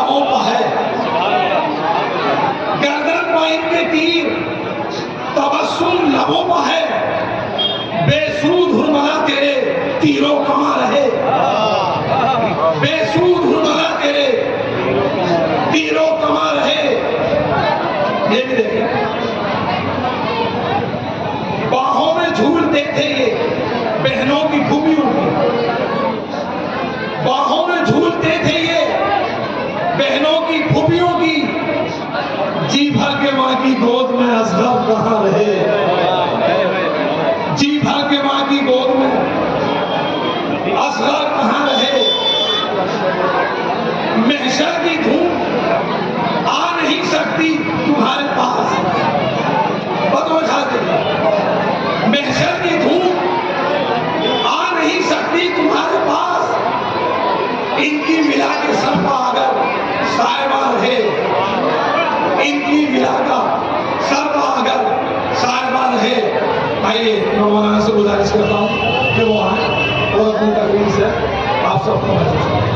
لبوں پہ ہے، گردن پہ ان کے تیر، تبسم لبوں پہ ہے، بے سود ہرملا تیرے تیروں کما رہے، بے سود ہرملا تیرے تیروں کما رہے۔ یہ بھی دیکھیں، باہوں میں جھولتے تھے یہ بہنوں کی پھوپھیوں کی، باہوں میں جھولتے تھے یہ بہنوں کی پھوپھیوں کی، جی بھر کے ماں کی گود میں اصغر کہاں رہے، جی بھر کے ماں کی گود میں اصغر کہاں رہے۔ محشر کی دھوم آ نہیں سکتی تمہارے پاس، بدوجہ دے، محشر کی دھوم آ نہیں سکتی تمہارے پاس، ان کی ملا کے سر پہ اگر صاحبہ رہے، ان کی ملا کا سر پہ اگر صاحبہ رہے۔ آئیے میں مولانا سے گزارش کرتا ہوں کہ وہ آئیں اور اپنی تقریر سے آپ سب کو محسوس کریں۔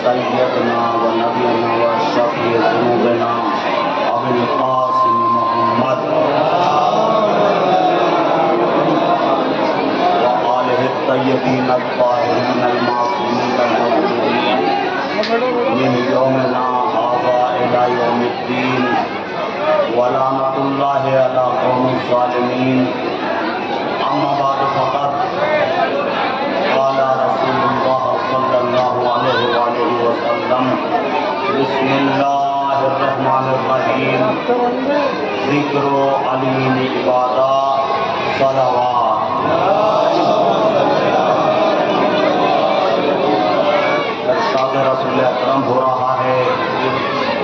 سیدنا و نبینا و شفیع ذنوبنا ابو القاسم محمد و آلہ الطیبین الطاہرین المعصومین المظلومین من یومنا ھذا الی یوم الدین ولعنۃ اللہ علی قوم الظالمین۔ اما بعد فقط قال رسول اللہ صلی اللہ علیہ وآلہ وسلم بسم اللہ الرحمن الرحیم ذکر علی عبادہ صلوات۔ ارشاد رسول اکرم ہو رہا ہے،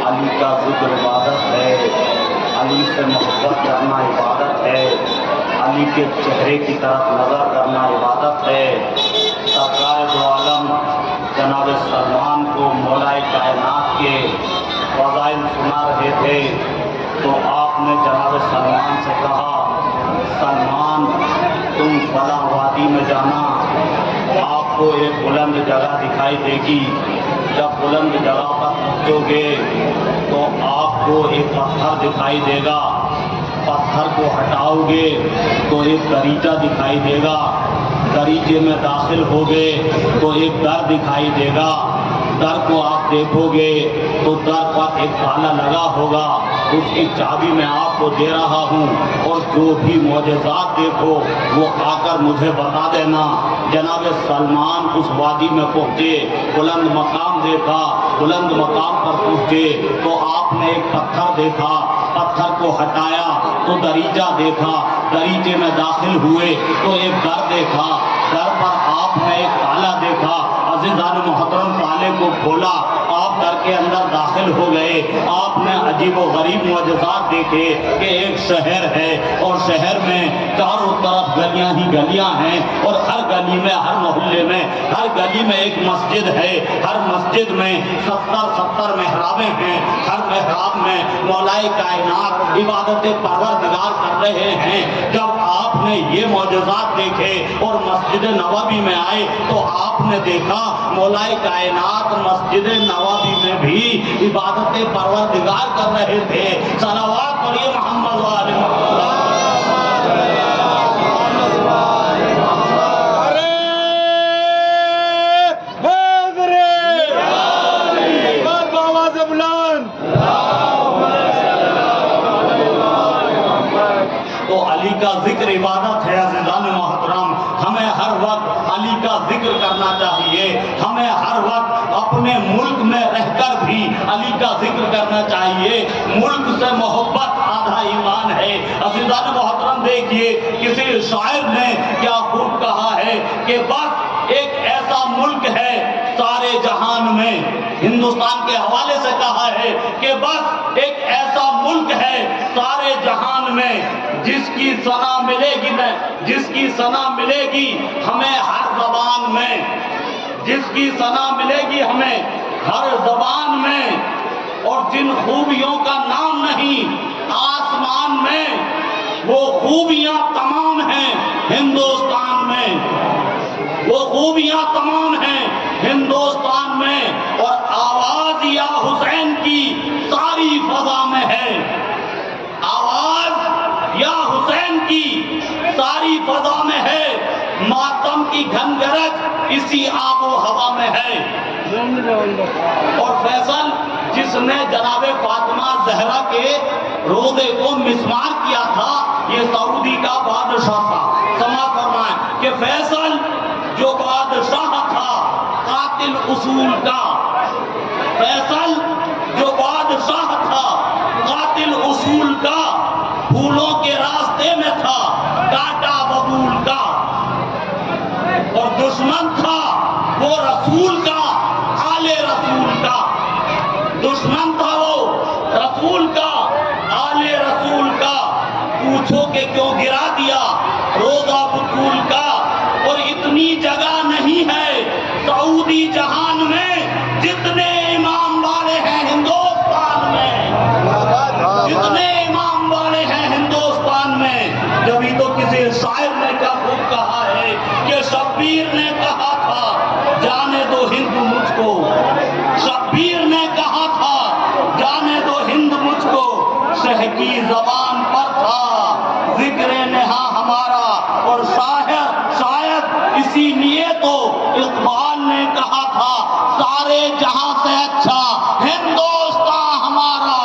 علی کا ذکر عبادت ہے، علی سے محبت کرنا عبادت ہے، علی کے چہرے کی طرف نظر کرنا عبادت ہے۔ سرکار دو عالم جناب سلمان کو مولائے کائنات کے فضائل سنا رہے تھے تو آپ نے جناب سلمان سے کہا، سلمان تم فلاں وادی میں جانا، آپ کو ایک بلند جگہ دکھائی دے گی، جب بلند جگہ پر پہنچو گے تو آپ کو ایک پتھر دکھائی دے گا، پتھر کو ہٹاؤ گے تو ایک دریچہ دکھائی دے گا، دریچے میں داخل ہوگے تو ایک در دکھائی دے گا، در کو آپ دیکھو گے تو در پر ایک تالا لگا ہوگا، اس کی چابی میں آپ کو دے رہا ہوں، اور جو بھی معجزات دیکھو وہ آ کر مجھے بتا دینا۔ جناب سلمان اس وادی میں پہنچے، بلند مقام دیکھا، بلند مقام پر پہنچے تو آپ نے ایک پتھر دیکھا، پتھر کو ہٹایا تو دریچہ دیکھا، دریچے میں داخل ہوئے تو ایک در دیکھا، در پر آپ نے ایک تالا دیکھا، عزیزان محترم تالے کو کھولا، آپ در کے اندر داخل ہو گئے، آپ نے عجیب و غریب معجزات دیکھے کہ ایک شہر ہے اور شہر میں چاروں طرف گلیاں ہی گلیاں ہیں اور ہر گلی گلی میں، ہر محلے میں، ہر گلی میں ایک مسجد ہے، ہر مسجد میں 70 محرابیں ہیں، ہر محراب میں مولا کائنات عبادت پروردگار کر رہے ہیں۔ جب آپ نے یہ معجزات دیکھے اور مسجد نبوی میں آئے تو آپ نے دیکھا مولا کائنات مسجد نبوی میں بھی عبادت پروردگار کر رہے تھے۔ صلوات پڑھیے محمد والے محمد۔ تو علی کا ذکر عبادت ہے عزیزان محترم، ہمیں ہر وقت علی کا ذکر کرنا چاہیے، ہمیں ہر وقت اپنے ملک میں رہ کر بھی علی کا ذکر کرنا چاہیے۔ ملک سے محبت آدھا ایمان ہے۔ عزیزان محترم دیکھیے کسی شاعر نے کیا خوب کہا ہے کہ بس ایک ایسا ملک ہے سارے جہان میں، ہندوستان کے حوالے سے کہا ہے کہ بس ایک ایسا ملک ہے سارے جہان میں جس کی ثنا ملے گی ہمیں ہر زبان میں، جس کی ثنا ملے گی ہمیں ہر زبان میں، اور جن خوبیوں کا نام نہیں آسمان میں وہ خوبیاں تمام ہیں ہندوستان میں، وہ خوبیاں تمام ہیں ہندوستان میں، اور آواز یا حسین کی ساری فضا میں ہے، آواز یا حسین کی ساری فضا میں ہے، ماتم کی گھن گرج اسی آب و ہوا میں ہے۔ اور فیصل جس نے جناب فاطمہ زہرا کے روضے کو مسمار کیا تھا یہ سعودی کا بادشاہ تھا۔ سماعت فرمائیں کہ فیصل جو بادشاہ تھا قاتل اصول کا، فیصل جو بادشاہ تھا قاتل اصول کا، پھولوں کے راستے میں تھا کانٹا ببول کا، اور دشمن تھا وہ رسول کا، آل رسول کا، دشمن تھا وہ رسول کا، آل رسول کا، پوچھو کہ کیوں گرا دیا روضہ بطول کا، اور اتنی جگہ نہیں ہے سعودی جہان میں جتنے امام والے ہیں ہندوستان میں، جتنے امام والے ہیں ہندوستان میں۔ جبھی تو کسی شاعر نے کیا خوب کہا ہے کہ شبیر نے کہا تھا جانے دو ہند مجھ کو، شبیر نے کہا تھا جانے دو ہند مجھ کو، شہ کی زبان پر تھا ذکر نہا ہمارا، اور شاید اسی لیے تو اقبال نے کہا تھا سارے جہاں سے اچھا ہندوستان ہمارا۔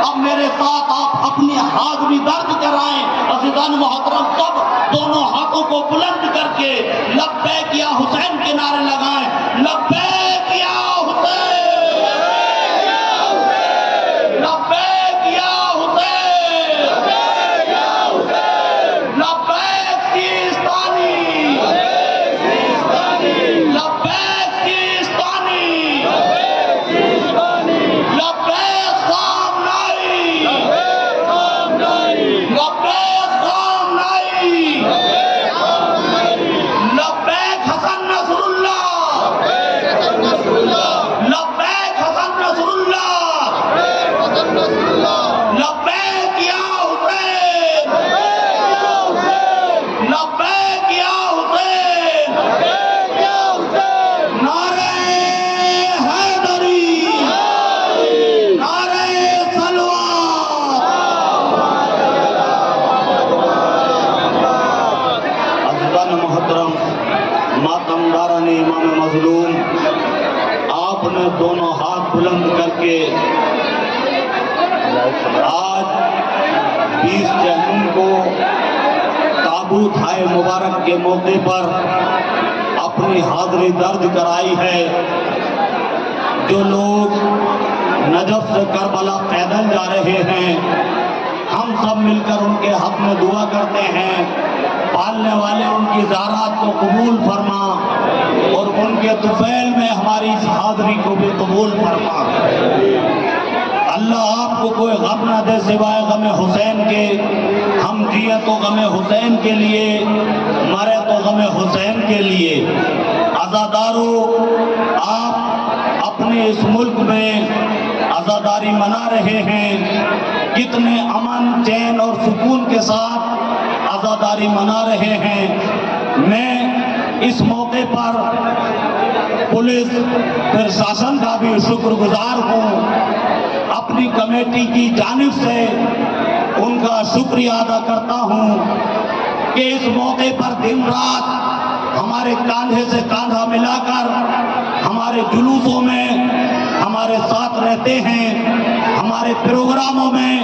اب میرے ساتھ آپ اپنی حاضری درج کرائیں عزیزان محترم، سب دونوں ہاتھوں کو بلند کر کے لبیک یا حسین کے نعرے لگائیں، لبیک یا حسین، لبیک یا حسین، لبیک سیستانی، لبیک سیستانی، لبیک خامنائی، لبیک خامنائی، لبیک حسن نصر اللہ، لبیک حسن نصر اللہ، لبیک یا حسین، لبیک یا حسین، نعرہ حیدری، نعرہ صلوات۔ عزیزان محترم، ماتمداران امام مظلوم، آپ نے دونوں ہاتھ بلند کر کے آج 20 جہنم کو تابوت ہائے مبارک کے موقع پر اپنی حاضری درج کرائی ہے۔ جو لوگ نجف سے کربلا پیدل جا رہے ہیں ہم سب مل کر ان کے حق میں دعا کرتے ہیں، پالنے والے ان کی زیارات کو قبول فرما اور ان کے طفیل میں ہماری اس حاضری کو بھی قبول فرما۔ اللہ آپ کو کوئی غم نہ دے سوائے غم حسین کے. ہم جیے تو غم حسین کے لیے، مرے تو غم حسین کے لیے. عزادارو، آپ اپنے اس ملک میں عزاداری منا رہے ہیں، کتنے امن چین اور سکون کے ساتھ عزاداری منا رہے ہیں. میں اس موقع پر پولیس پرشاسن کا بھی شکر گزار ہوں. اپنی کمیٹی کی جانب سے ان کا شکریہ ادا کرتا ہوں کہ اس موقع پر دن رات ہمارے کاندھے سے کاندھا ملا کر ہمارے جلوسوں میں ہمارے ساتھ رہتے ہیں، ہمارے پروگراموں میں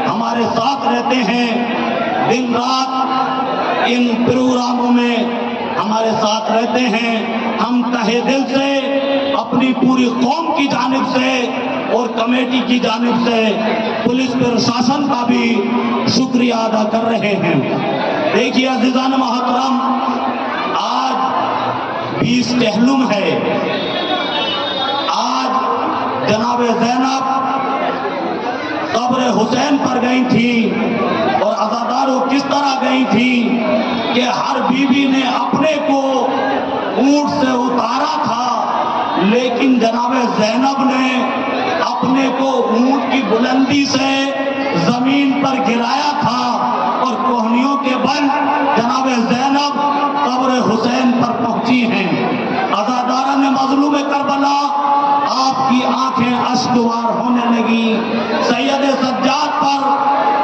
ہمارے ساتھ رہتے ہیں. دن رات ان پروگراموں میں ہمارے ساتھ رہتے ہیں. ہم تہہ دل سے اپنی پوری قوم کی جانب سے اور کمیٹی کی جانب سے پولیس پرشاسن کا بھی شکریہ ادا کر رہے ہیں. دیکھیے عزیزان محترم، آج 20 چہلم ہے. آج جناب زینب قبر حسین پر گئی تھی، اور عزاداروں کس طرح گئی تھی کہ ہر بیوی نے اپنے کو اونٹ سے اتارا تھا، لیکن جناب زینب نے اپنے کو اونٹ کی بلندی سے زمین پر گرایا تھا، اور کوہنیوں کے بل جناب زینب قبر حسین پر پہنچی ہیں. عزاداران مظلوم کربلا، آپ کی آنکھیں اشکوار ہونے لگی. سید سجاد پر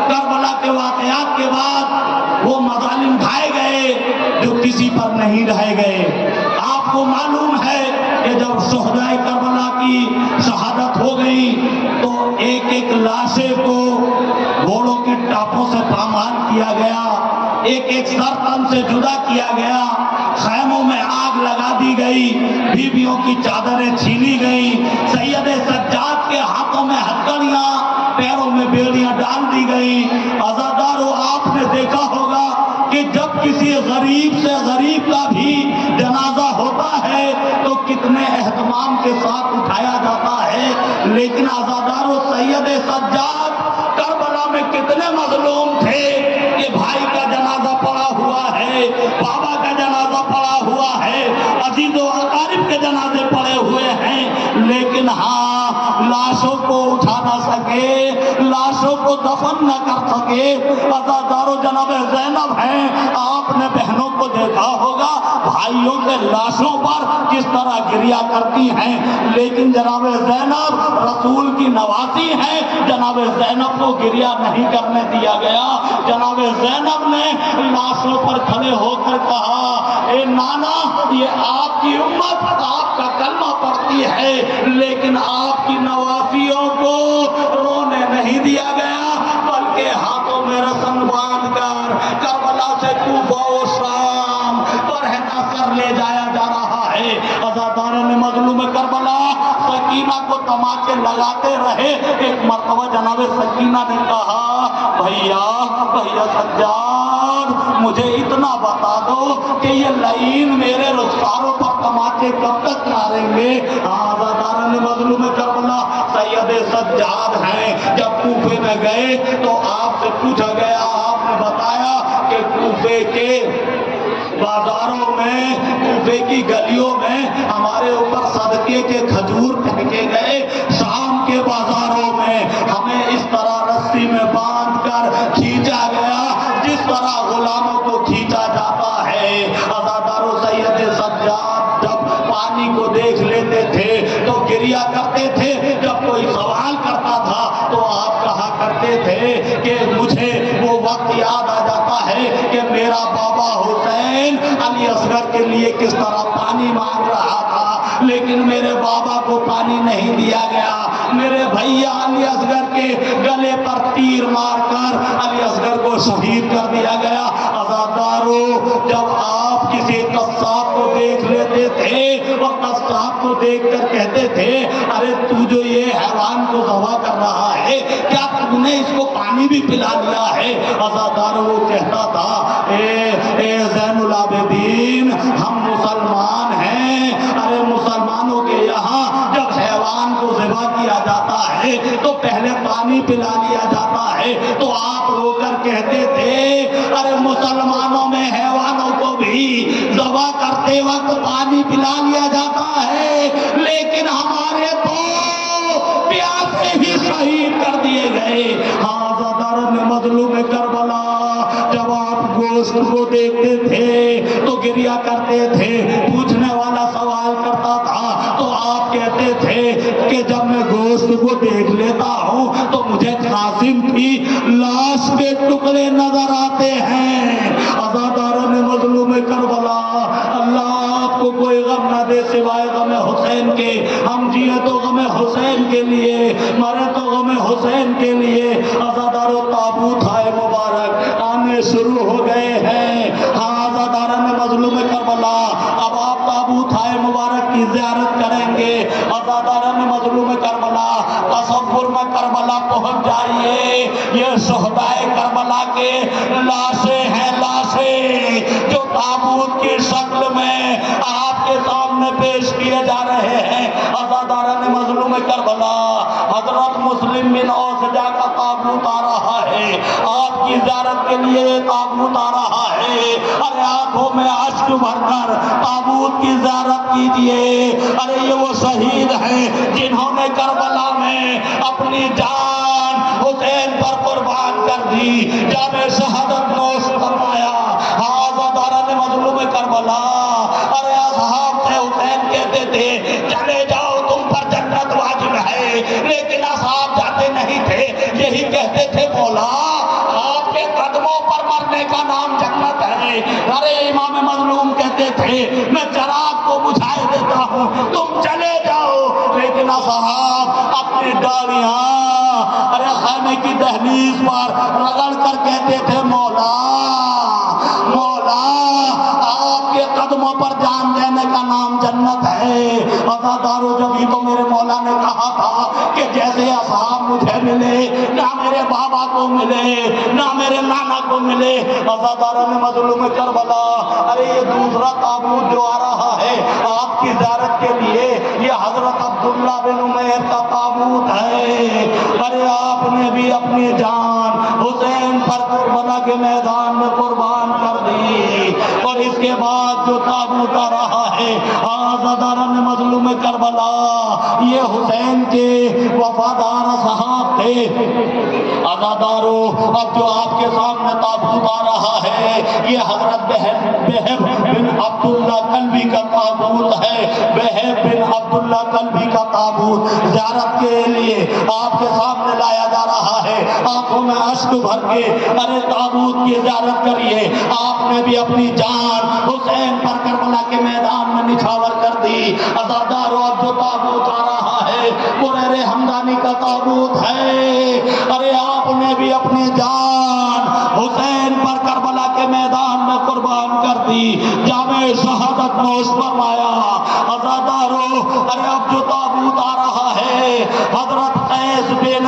کربلا کے واقعات کے بعد وہ مظالم ڈھائے گئے جو کسی پر نہیں ڈھائے گئے. آپ کو معلوم ہے کہ جب شہدائے کربلا کی شہادت ہو گئی تو ایک ایک لاشیں کو گھوڑوں کے ٹاپوں سے پامال کیا گیا، ایک ایک سر تن سے جدا کیا گیا، خیموں میں آگ لگا دی گئی، بیویوں کی چادریں چھینی گئی، سید سجاد کے ہاتھوں میں ہتھکڑیاں، پیروں میں بیڑیاں ڈال دی گئی. عزادارو، آپ نے دیکھا ہوگا کہ جب کسی غریب سے غریب کا بھی جنازہ ہوتا ہے تو کتنے اہتمام کے ساتھ اٹھایا جاتا ہے، لیکن عزادارو سید سجاد کربلا میں کتنے مظلوم تھے کہ بھائی کا جنازہ پڑا ہوا ہے، بابا کا جنازہ پڑا ہوا ہے، عزیز و اقارب کے جنازے پڑے ہوئے ہیں، لیکن ہاں لاشوں کو اٹھا نہ سکے، لاشوں کو دفن نہ کر سکے. عزادارو، جناب زینب ہیں، آپ نے بہنوں کو دیکھا ہوگا بھائیوں کے لاشوں پر کس طرح گریا کرتی ہیں، لیکن جناب زینب رسول کی نواسی ہیں، جناب زینب کو گریا نہیں کرنے دیا گیا. جناب زینب نے لاشوں پر کھڑے ہو کر کہا، اے نانا، یہ آپ کی امت آپ کا کلمہ پڑھتی ہے، لیکن آپ کی نواسیوں کو رونے نہیں دیا گیا، بلکہ ہاتھوں میں رسن باندھ کر کربلا سے کوفہ و شام پر رہنا کر لے جایا جا رہا ہے. عزاداران مظلوم کربلا سکینہ کو تماچے لگاتے رہے. ایک مرتبہ جناب سکینہ نے کہا، بھیا سجاد، مجھے اتنا بتا دو کہ یہ لعین میرے رخساروں پر تماچے کب تک ماریں گے. عزاداران مظلوم کربلا سید سجاد ہیں. جب کوفے میں گئے تو آپ سے پوچھا گیا، آپ نے بتایا کہ کوفے کے بازاروں میں، کوفے کی گلیوں میں ہمارے اوپر صدقے کے کھجور پھینکے گئے. شام کے بازاروں میں ہمیں اس طرح رسی میں باندھ کر کھینچا گیا جس طرح غلاموں کو کھینچا جاتا ہے. عزادارو، سید سجاد جب پانی کو دیکھ لیتے تھے تو گریا کرتے تھے، جب کوئی سوال کرتا تھا تو آپ کہا کرتے تھے کہ مجھے وہ وقت یاد آ جاتا ہے کہ میرا بابا حسین علی اصغر کے لیے کس طرح پانی مانگ رہا تھا، لیکن میرے بابا کو پانی نہیں دیا گیا. میرے بھیا علی اصغر کے گلے پر تیر مار کر علی اصغر کو شہید کر دیا گیا. عزادارو، جب آپ کسی قصاب کو دیکھ لیتے تھے اور قصاب کو دیکھ کر کہتے تھے، ارے تو جو یہ حیوان کو ذبح کر رہا ہے، کیا تم نے اس کو پانی بھی پلا لیا ہے؟ عزادارو، وہ کہتا تھا، اے زین العابدین، ہم مسلمان ہیں. ارے مسلمانوں کے یہاں جب حیوان حیوان کو ذبح کیا جاتا ہے تو پہلے پانی پلا لیا جاتا ہے، تو آپ رو کر کہتے تھے ارے مسلمانوں میں حیوانوں کو بھی ذبح کرتے وقت پانی پلا لیا جاتا ہے، لیکن ہمارے تو پیاسے ہی شہید کر دیے گئے۔ مظلوم کربلا جب آپ گوشت کو دیکھتے تھے تو گریا کرتے تھے، پوچھنے والا سوال کرتا تھا تو آپ کہتے تھے کہ جب میں گوشت کو دیکھ لیتا ہوں تو مجھے قاسم کی لاش کے ٹکڑے نظر آتے ہیں۔ عزاداران مظلوم کربلا، اللہ آپ کو کوئی غم نہ دے سوائے غم حسین کے۔ ہم جیے تو غم حسین کے لیے، مرے تو غم حسین کے لیے۔ عزادارو تابوت آئے مبارک آنے شروع ہو گئے ہیں۔ ہاں عزاداران مظلوم کربلا، اب آپ تابوت آئے مبارک کی زیارت کریں گے۔ عزاداران مظلوم کربلا، تصور میں کربلا پہنچ جائیے۔ یہ شہدائے کربلا کے لاشیں ہیں، لاشیں جو تابوت کی شکل میں آپ کے سامنے پیش کیے جا رہے ہیں۔ عزاداران مظلوم کربلا، حضرت مسلم بن اوسجا کا تابوت آ رہا ہے، آپ کی زیارت کے لیے تابوت آ رہا ہے۔ ارے آنکھوں میں اشک بھر کر تابوت کی زیارت کیجیے۔ ارے یہ وہ شہید ہیں جنہوں نے کربلا میں اپنی جان حسین پر قربان کر دی، جامِ شہادت نوش فرمایا۔ عزاداران مظلوم کربلا، ارے اصحاب سے حسین کہتے تھے چلے جاؤ تم پر جنت واجب ہے، لیکن اصحاب جاتے نہیں تھے، یہی کہتے تھے مولا آپ کے قدموں پر مرنے کا نام جنت ہے۔ ارے امام مظلوم کہتے تھے میں چراغ کو بجھائے دیتا ہوں تم چلے جاؤ، لیکن اصحاب اپنی ڈالیاں ارے خیمے کی دہلیز پر رگڑ کر کہتے تھے مولا مولا آپ کے قدموں پر جان دینے کا نام جنت ہے۔ عزادارو، جبھی تو میرے مولا نے کہا تھا کہ جیسے اصحاب مجھے ملے نہ میرے بابا کو ملے نہ میرے نانا کو ملے۔ عزاداران مظلوم کربلا، ارے یہ دوسرا تابوت جو آ رہا ہے آپ کی زیارت کے لیے، یہ حضرت عبداللہ بن عمیر کا تابوت ہے۔ ارے آپ نے بھی اپنی جان حسین پر کربلا کے میدان میں قربان کر دی، اور اس کے بعد جو تابوت آ رہا ہے عزاداران مظلوم کربلا، یہ حسین کے وفادار اصحاب تھے۔ عزادارو، اب جو آپ کے سامنے تابوت آ رہا ہے یہ حضرت بہب بن عبداللہ کلبی کا تابوت ہے۔ بہب بن عبداللہ کلبی کا تابوت زیارت کے لیے آپ کے سامنے لایا جا رہا ہے۔ آنکھوں میں اشک بھر کے ارے تابوت کی زیارت کریے۔ آپ نے بھی اپنی جان حسین پر کربلا کے میدان میں نچھاور کر دی۔ عزادارو، اب جو تابوت آ رہا ہے قریر حمدانی کا تابوت ہے۔ ارے آپ نے بھی اپنی جان حسین پر کربلا کے میدان میں قربان کر دی، جامِ شہادت نوش فرمایا۔ عزادارو، ارے اب جو تابوت آ رہا ہے حضرت قیس بن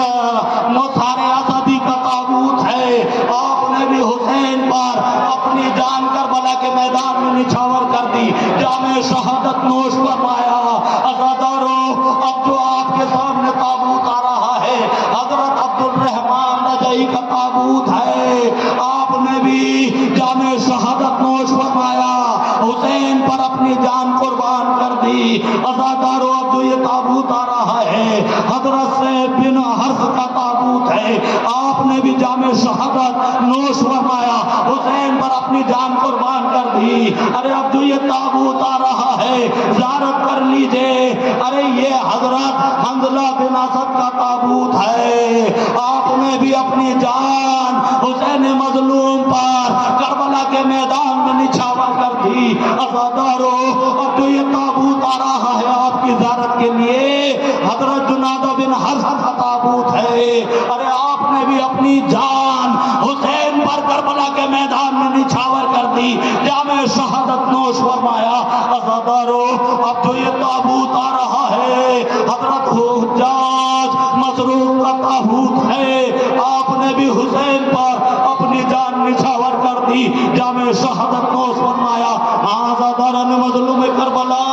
مصعر اسدی کا تابوت ہے۔ آپ نے بھی حسین پر اپنی جان کربلا کے میدان میں نچھاور کر دی، جامِ شہادت نوش فرمایا۔ عزادارو، اب جو آپ کے سامنے تابوت آ رہا ہے حضرت عبدالرحمن رجعی کا تابوت ہے۔ آپ نے بھی جامِ شہادت نوش فرمایا، حسین پر اپنی جان قربان کر دی۔ عزادارو، اب جو یہ تابوت آ رہا ہے حضرت سید بن حرث کا تابوت ہے۔ آپ نے بھی جامِ شہادت نوش فرمایا، حسین پر اپنی جان قربان کر دی۔ ارے اب جو یہ تابوت آ رہا ہے زیارت کر لیجئے۔ ارے یہ حضرت حنظلہ بن اسد کا تابوت ہے۔ آپ نے بھی اپنی جان حسین مظلوم پر کربلا کے میدان میں نچھاور کر دی۔ عزادارو، اب جو یہ تابوت آ رہا ہے آپ کی زیارت کے لیے حضرت جنادہ بن حرث کا تابوت ہے۔ ارے آپ نے بھی اپنی جان حسین پر کربلا کے میدان میں نچھاور کر دی، جامِ جامع شہادت نوش فرمایا۔ عزادارو اب جو یہ تابوت آ رہا ہے حضرت حجاج مسرور کا تابوت ہے، آپ نے بھی حسین پر اپنی جان نچھاور کر دی، جامع شہادت نوش فرمایا۔ عزاداران مظلوم کربلا،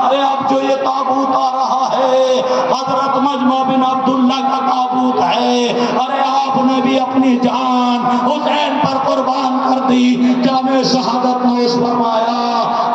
ارے اب جو یہ تابوت آ رہا ہے حضرت مجمع بن عبداللہ کا تابوت ہے، ارے آپ نے بھی اپنی جان حسین پر قربان کر دی، جامع شہادت نوش فرمایا۔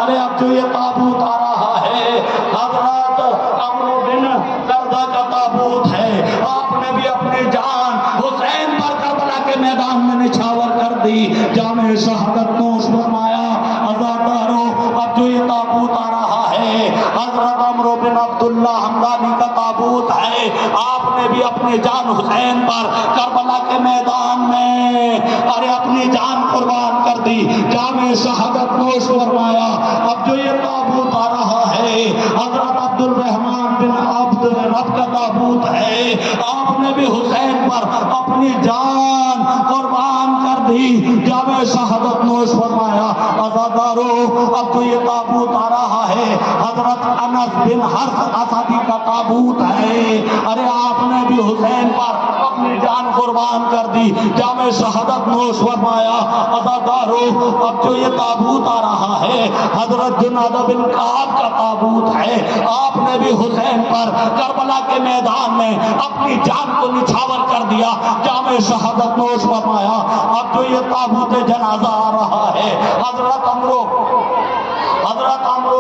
ارے اب جو یہ تابوت آ رہا ہے حضرت عمرو بن قردہ کا تابوت ہے، آپ نے بھی اپنی جان حسین پر کربلا کے میدان میں نچھاور کر دی، جامع شہادت نوش فرمایا۔ عزادارو اب جو یہ تابوت آ رہا ہے حضرت عمرو بن عبداللہ حمدانی کا تابوت ہے، آپ نے بھی اپنی جان حسین پر کربلا کے میدان میں ارے اپنی جان قربان کر دی، جامع شہادت نوش فرمایا۔ اب جو یہ تابوت آ رہا ہے حضرت عبد الرحمن بن عبد رب کا تابوت ہے، آپ نے بھی حسین پر اپنی جان قربان کر دی، جامع شہادت نوش فرمایا۔ عزادارو اب جو یہ تابوت آ رہا ہے حضرت انس بن حرث اسدی کا تابوت ہے، ارے آپ نے بھی حسین پر اپنی جان قربان کر دی، جامع شہادت نوش فرمایا۔ عزادارو اب جو یہ تابوت آ رہا ہے حضرت جنادہ بن کعب کا تابوت ہے، آپ نے بھی حسین پر کربلا کے میدان میں اپنی جان کو نچھاور کر دیا، جامع شہادت نوش فرمایا۔ اب جو یہ تابوت جنازہ آ رہا ہے حضرت عمرو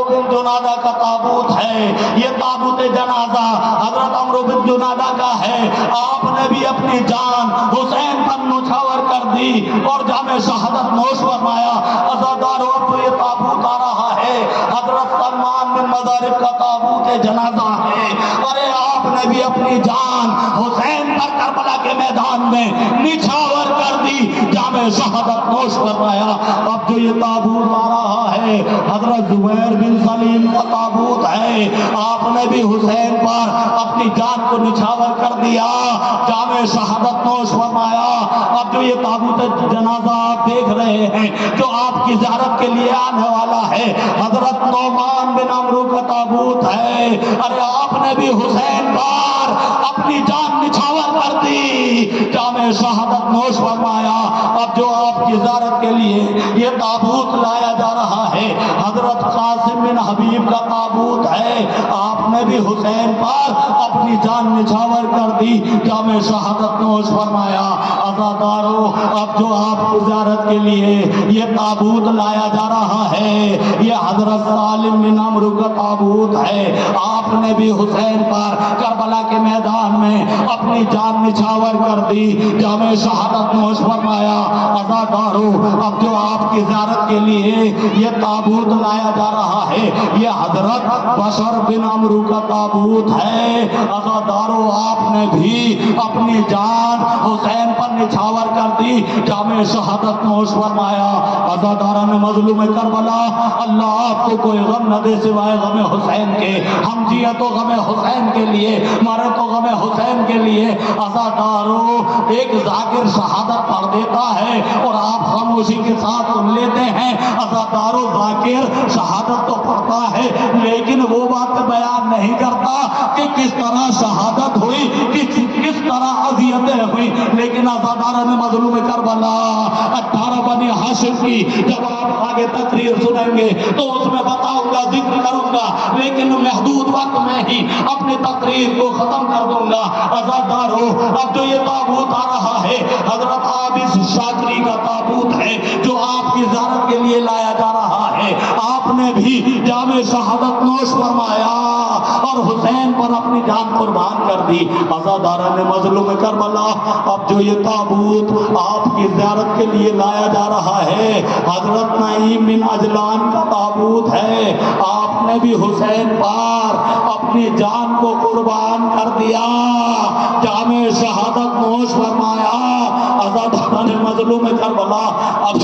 بن جنادہ کا تابوت ہے، یہ تابوت جنازہ حضرت عمرو بن جنادہ کا ہے، آپ نے بھی اپنی جان حسین پر نچھاور کر دی اور جامع شہادت نوش فرمایا۔ عزادارو اب جو یہ تابوت آ رہا ہے حضرت سلمان بن مضارب کا تابوت جنازہ ہے، ارے آپ نے بھی اپنی جان حسین پر کربلا کے میدان میں نچھاور کر دی، جامع شہادت نوش فرمایا۔ اب جو یہ تابوت آ رہا ہے حضرت زبیر بن سلیم کا تابوت ہے، آپ نے بھی حسین پر اپنی جان کو نچھاور کر دیا، جامع شہادت نوش فرمایا۔ اب جو یہ تابوت جنازہ آپ دیکھ رہے ہیں جو آپ کی زیارت کے لیے آنے والا ہے حضرت نعمان بن عمرو کا تابوت ہے، ارے آپ نے بھی حسین پر اپنی جان نچھاور کر دی، جامع شہادت نوش فرمایا۔ اب جو آپ کی زیارت کے لیے یہ تابوت لایا جا رہا ہے حضرت قاسم بن حبیب کا تابوت ہے، آپ نے بھی حسین پر اپنی جان نچھاور کر دی، جامع شہادت نوش فرمایا۔ عزادارو اب جو آپ کی زیارت کے لیے یہ تابوت لایا جا رہا ہے یہ حضرت سالم بن عمرو کا تابوت ہے، آپ نے بھی حسین پر کربلا کے میدان میں اپنی جان نچھاور کر دی، جامع شہادت نوش فرمایا۔ عزادارو اب جو آپ کی زیارت کے لیے یہ تابوت لایا جا رہا ہے یہ حضرت بشر بن عمرو کا تابوت ہے، عزادارو آپ نے بھی اپنی جان حسین پر نچھاور کر دی، جامع شہادت نوش فرمایا۔ عزاداران مظلوم کربلا، اللہ آپ کو کوئی غم نہ دے سوائے غم حسین کے، ہم جیے تو غم حسین کے لیے، مرے تو غم حسین کے لیے۔ عزادارو ایک ذاکر شہادت پڑھ دیتا ہے اور آپ خاموشی کے ساتھ سن لیتے ہیں، عزادارو ذاکر شہادت تو پڑھتا ہے لیکن وہ بات بیان نہیں کرتا کہ کس طرح شہادت ہوئی، کس طرح اذیتیں ہوئی، لیکن عزاداران مظلوم کربلا 18 بنی ہاشم کی جب آپ آگے تقریر سنیں گے تو اس میں بتاؤں گا، ذکر کروں گا، لیکن محدود وقت میں ہی اپنی تقریر کو ختم کر دوں گا۔ عزادارو اب جو یہ تابوت آ رہا ہے حضرت عابس شاکری کا تابوت ہے جو آپ کی زیارت کے لیے لایا جا رہا ہے، آپ نے بھی جامع شہادت نوش فرمایا اور حسین پر اپنی جان قربان کر دی۔ عزاداران مظلوم کربلا اب جو یہ تابوت آپ کی زیارت کے لیے لایا جا رہا ہے حضرت نعیم بن عجلان کا تابوت ہے، آپ نے بھی حسین پر اپنی جان کو قربان کر دیا، جامع شہادت نوش فرمایا۔ عزاداران مظلوم کربلا اب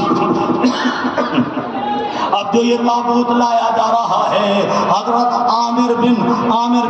اب جو یہ تابوت لایا جا رہا ہے حضرت عامر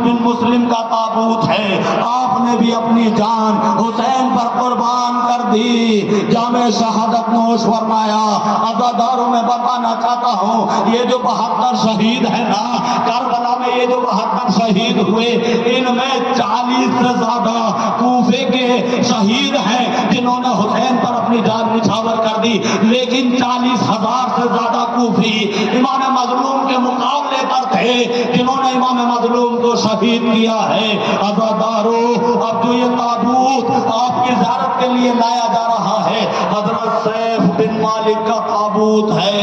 بن مسلم کا تابوت ہے، آپ نے بھی اپنی جان حسین پر قربان کر دی، جامع شہادت نوش فرمایا۔ عزاداروں میں بتانا چاہتا ہوں یہ جو 72 شہید ہیں نا کربلا میں، یہ جو 72 شہید ہوئے ان میں 40 سے زیادہ کوفے کے شہید ہیں جنہوں نے حسین پر اپنی جان نچھاور کر دی، لیکن 40,000 سے زیادہ کوفی امام مظلوم کے مقابلے پر تھے جنہوں نے امام مظلوم کو شہید کیا ہے۔ عزادارو اب جو یہ تابوت آپ کی زیارت کے لیے لایا جا رہا ہے حضرت سیف بن مالک کا تابوت ہے،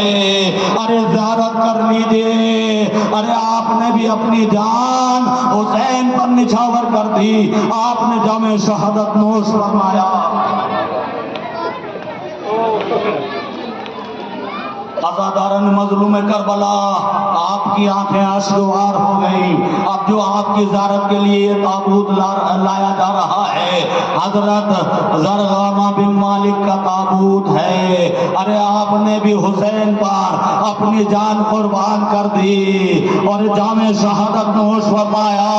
ارے زیارت کر لیجئے، ارے آپ نے بھی اپنی جان حسین پر نچھاور کر دی، آپ نے جامع شہادت نوش فرمایا۔ عزاداران مظلوم کربلا آپ کی آنکھیں اشکوار ہو گئی۔ اب جو آپ کی زیارت کے لیے یہ تابوت لایا جا رہا ہے حضرت زرغامہ بن مالک کا تابوت ہے، ارے آپ نے بھی حسین پر اپنی جان قربان کر دی اور جامع شہادت نوش فرمایا۔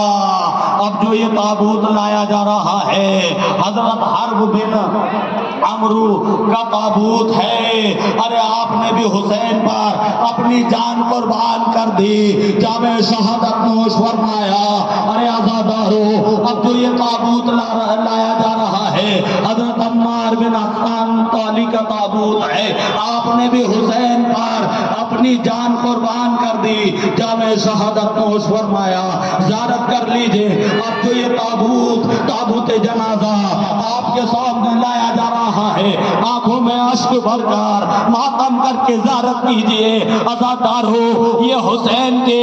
اب جو یہ تابوت لایا جا رہا ہے حضرت حرب بن عمرو کا تابوت ہے، ارے آپ نے بھی حسین پر اپنی جان قربان کر دی، جامع شہادت نوش فرمایا۔ ارے عزادارو اب جو یہ تابوت لایا جا رہا ہے حضرت عمار بن عثمان طالی کا تابوت ہے، آپ نے بھی حسین پر اپنی جان قربان کر دی، جامع شہادت نوش فرمایا۔ زیارت کر لیجئے اب جو یہ تابوت جنازہ آپ کے سامنے لایا جا رہا ہے، آنکھوں میں اشک بھر کر ماتم کر کے زیارت کیجئے۔ عزادارو یہ حسین کے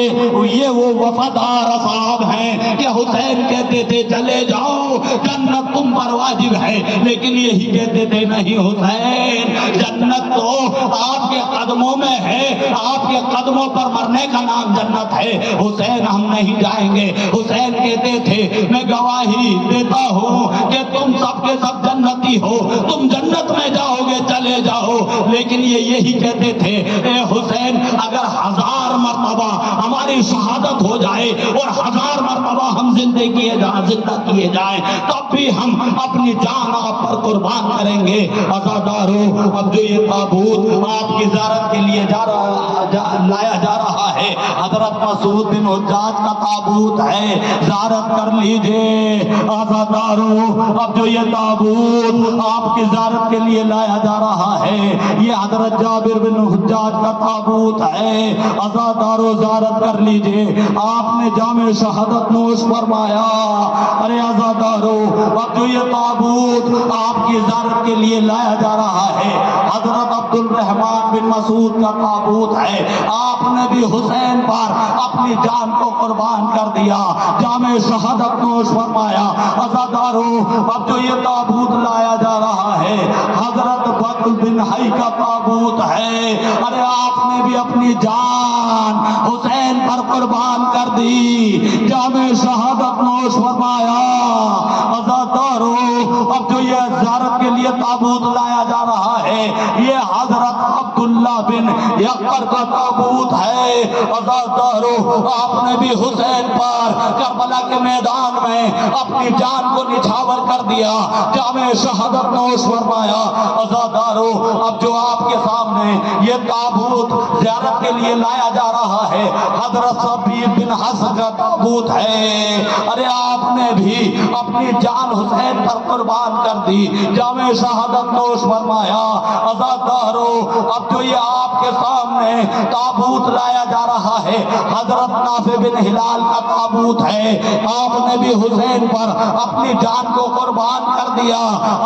یہ وہ وفادار اصحاب ہیں کہ حسین کہتے تھے چلے جاؤ جنت تم پر واجب ہے، لیکن یہی کہتے تھے نہیں حسین جنت تو آپ کے قدموں میں ہے، آپ کے قدموں پر مرنے کا نام جنت ہے، حسین ہم نہیں جائیں گے۔ حسین کہتے تھے میں گواہی دیتا ہوں کہ تم سب کے سب جنتی ہو، تم جنت میں جاؤ گے چلے جاؤ، لیکن یہ یہی کہتے تھے اے حسین اگر 1000 مرتبہ ہماری شہادت ہو جائے اور 1000 مرتبہ ہم زندہ کیے جائیں تب بھی ہم اپنی جان آپ پر قربان کریں گے۔ عزادارو اب جو یہ تابوت آپ کی زیارت کے لیے لایا جا رہا ہے حضرت مسعود بن حجاج کا تابوت ہے، زیارت کر لیجئے۔ عزادارو اب جو یہ تابوت آپ کی زیارت کے لیے لایا جا رہا ہے یہ حضرت جابر بن حجاج کا تابوت ہے، عزادارو زیارت کر لیجئے، آپ نے جامع شہادت نوش فرمایا۔ ارے عزادارو اب جو یہ تابوت آپ کی زیارت کے لیے لایا جا رہا ہے حضرت عبد الرحمن بن مسعود کا تابوت ہے، آپ نے بھی حسین پر اپنی جان کو قربان کر دیا، جامع شہادت نوش فرمایا۔ عزادارو اب جو یہ تابوت لایا جا رہا ہے حضرت بدر بن حی کا تابوت ہے، ارے آپ نے بھی اپنی جان حسین پر قربان کر دی، جامع شہادت نوش فرمایا۔ عزادارو اب جو یہ زیارت کے لیے تابوت لایا جا رہا ہے یہ حضرت عبداللہ بن یقر کا تابوت ہے، عزادارو آپ نے بھی حسین پر کربلا کے میدان میں اپنی جان کو نچھاور کر دیا، جامع شہادت نوش فرمایا۔ عزادارو اب جو آپ کے سامنے یہ تابوت زیارت کے لیے لایا جا رہا ہے حضرت صبیب بن حسن کا تابوت ہے، ارے آپ نے بھی اپنی جان حسین پر قربان کر دی، جامع شہادت نوش فرمایا۔ عزادارو اب جو یہ آپ کے سامنے تابوت لایا جا رہا ہے حضرت نافع بن ہلال کا تابوت ہے، آپ نے بھی حسین پر اپنی جان کو قربان کر دیا۔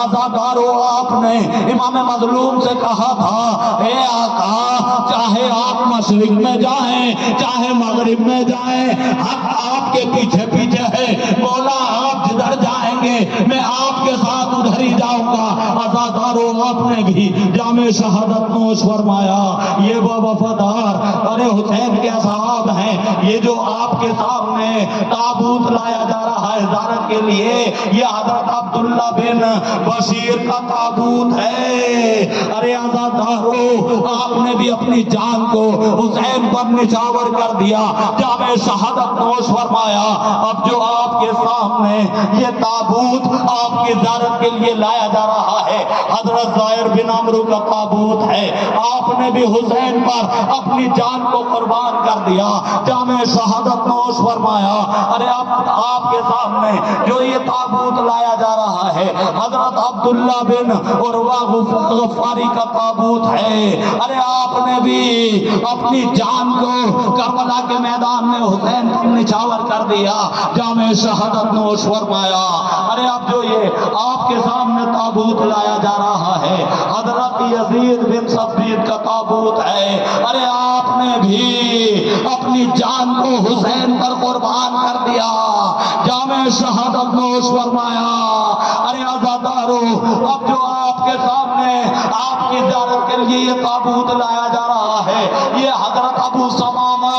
عزادارو آپ نے امام مظلوم سے کہا تھا اے آقا چاہے آپ مشرق میں جائیں چاہے مغرب میں جائیں حق آپ کے پیچھے پیچھے ہے، مولا آپ جدھر جائیں گے میں آپ کے ساتھ ادھر ہی جاؤں گا۔ عزادارو آپ نے بھی جام شہادت نوش فرمایا۔ یہ وہ وفادار ارے حسین کے اصحاب ہیں، یہ جو آپ کے سامنے تابوت لایا جا رہا ہے زیارت کے لیے، یہ حضرت عبداللہ بن بشیر کا تابوت ہے۔ ارے عزادارو آپ نے بھی اپنی جان کو حسین پر نچھاور کر دیا، جام شہادت نوش فرمایا۔ اب جو آپ کے سامنے یہ تابوت آپ کی زیارت کے لیے لایا جا رہا ہے، حضرت زہیر بن عمرو کا تابوت ہے۔ آپ نے بھی حسین پر اپنی جان کو قربان کر دیا، جام شہادت نوش فرمایا۔ ارے اب آپ کے سامنے جو یہ تابوت لایا جا رہا ہے، حضرت عبداللہ بن عروہ غفاری کا تابوت ہے۔ ارے آپ نے بھی اپنی جان کو کربلا کے میدان میں حسین پر نچھاور کر دیا، جام شہادت نوش فرمایا۔ ارے اب جو یہ آپ کے سامنے تابوت لایا جا رہا ہے، حضرت یزید بن ثبیت کا تابوت ہے۔ ارے آپ نے بھی اپنی جان کو حسین پر قربان کر دیا، جام شہادت نوش فرمایا۔ ارے عزادارو اب جو آپ کے سامنے آپ کی زیارت کے لیے یہ تابوت لایا جا رہا ہے، یہ حضرت ابو ثمامہ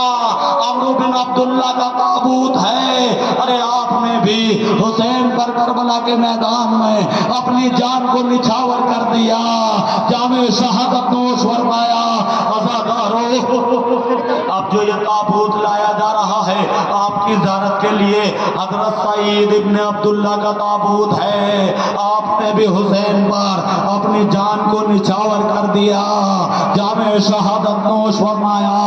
عمرو بن عبداللہ کا تابوت ہے۔ ارے آپ نے بھی حسین پر کربلا کے میدان میں اپنی جان کو نچھاور کر دیا، جام شہادت نوش فرمایا۔ عزادارو اب جو یہ تابوت لایا جا رہا ہے آپ کی زیارت کے لیے، حضرت سعید ابن عبداللہ کا تابوت ہے۔ آپ نے بھی حسین پر اپنی جان کو نچھاور کر دیا، جام شہادت نوش فرمایا۔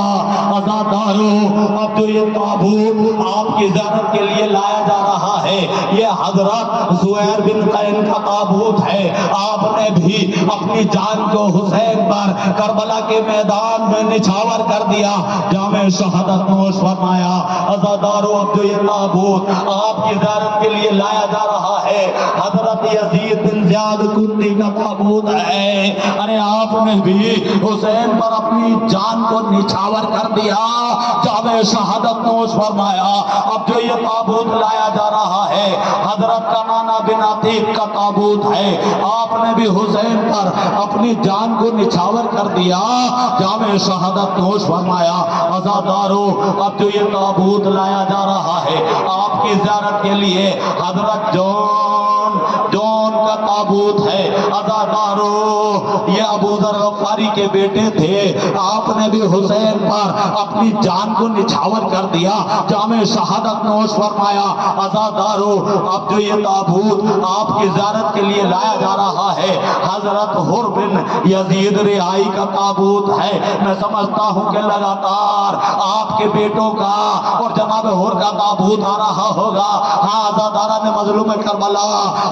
عزادارو اب جو یہ تابوت آپ کی زیارت کے لیے لایا جا رہا ہے، یہ حضرت زہیر بن قین کا تابوت ہے۔ آپ نے بھی اپنی جان کو حسین پر کربلا کے میدان میں نچھاور کر دیا، جام شہادت نوش فرمایا۔ عزادارو اب جو یہ تابوت آپ کی زیارت کے لیے لایا جا رہا ہے، حضرت یزید بن زیاد کندی کا تابوت ہے۔ ارے آپ نے بھی حسین پر اپنی جان کو نچھاور کر دیا، جام شہادت نوش فرمایا۔ اب جو یہ تابوت لایا جا رہا ہے، حضرت کنانہ بن عتیق کا تابوت ہے۔ آپ نے بھی حسین پر اپنی جان کو نچھاور کر دیا، جام شہادت نوش فرمایا۔ عزادارو اب جو یہ تابوت لایا جا رہا ہے آپ کی زیارت کے لیے، حضرت جون کا تابوت ہے۔ عزادارو یہ ابو ذر غفاری کے بیٹے تھے، آپ نے بھی حسین پر اپنی جان کو نچھاور کر دیا، جام شہادت نوش فرمایا۔ عزادارو اب جو یہ تابوت آپ کی زیارت کے لیے لایا جا رہا ہے، حضرت حر بن یزید رہائی کا تابوت ہے۔ میں سمجھتا ہوں کہ لگاتار آپ کے بیٹوں کا اور جناب حر کا تابوت آ رہا ہوگا۔ ہاں عزادارہ نے مظلوم کربلا،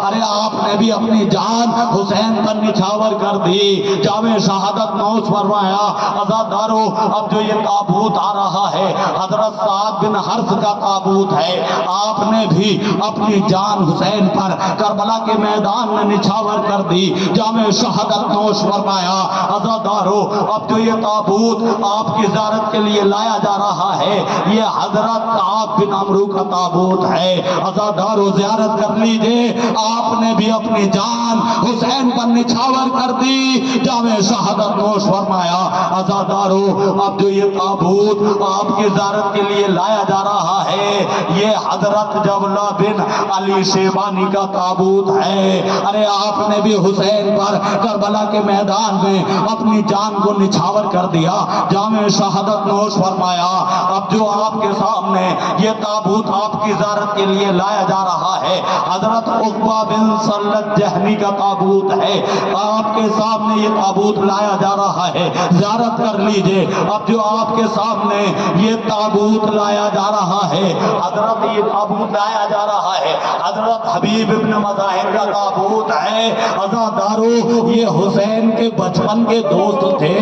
ارے آپ نے بھی اپنی جان حسین پر نچھاور کر دی، جام شہادت نوش فرمایا۔ عزادارو اب جو یہ تابوت آ رہا ہے، حضرت سعد بن حرث کا تابوت ہے۔ آپ نے بھی اپنی جان حسین پر کربلا کے میدان میں نچھاور کر دی، جام شہادت نوش فرمایا۔ عزادارو اب جو یہ تابوت آپ کی زیارت کے لیے لایا جا رہا ہے، یہ حضرت کعب بن عمرو کا تابوت ہے۔ عزادارو زیارت کر لیجئے، آپ نے بھی اپنی جان حسین پر نچھاور کر دی، جام شہادت نوش فرمایا۔ عزادارو اب جو یہ تابوت آپ کی زیارت کے لیے لایا جا رہا ہے، یہ حضرت جبلہ بن علی شیبانی کا تابوت ہے۔ ارے آپ نے بھی حسین پر کربلا کے میدان میں اپنی جان کو نچھاور کر دیا، جام شہادت نوش فرمایا۔ اب جو آپ کے سامنے یہ تابوت آپ کی زیارت کے لیے لایا جا رہا ہے، حضرت عقبہ بن سلت جہنی کا تابوت ہے۔ آپ کے سامنے یہ تابوت لایا جا رہا ہے، زیارت کر لیجئے۔ اب جو آپ کے سامنے یہ تابوت لایا جا رہا ہے، حضرت یہ تابوت لایا جا رہا ہے، حضرت حبیب ابن مظاہر کا تابوت ہے۔ عزادارو یہ حسین کے بچپن کے دوست تھے۔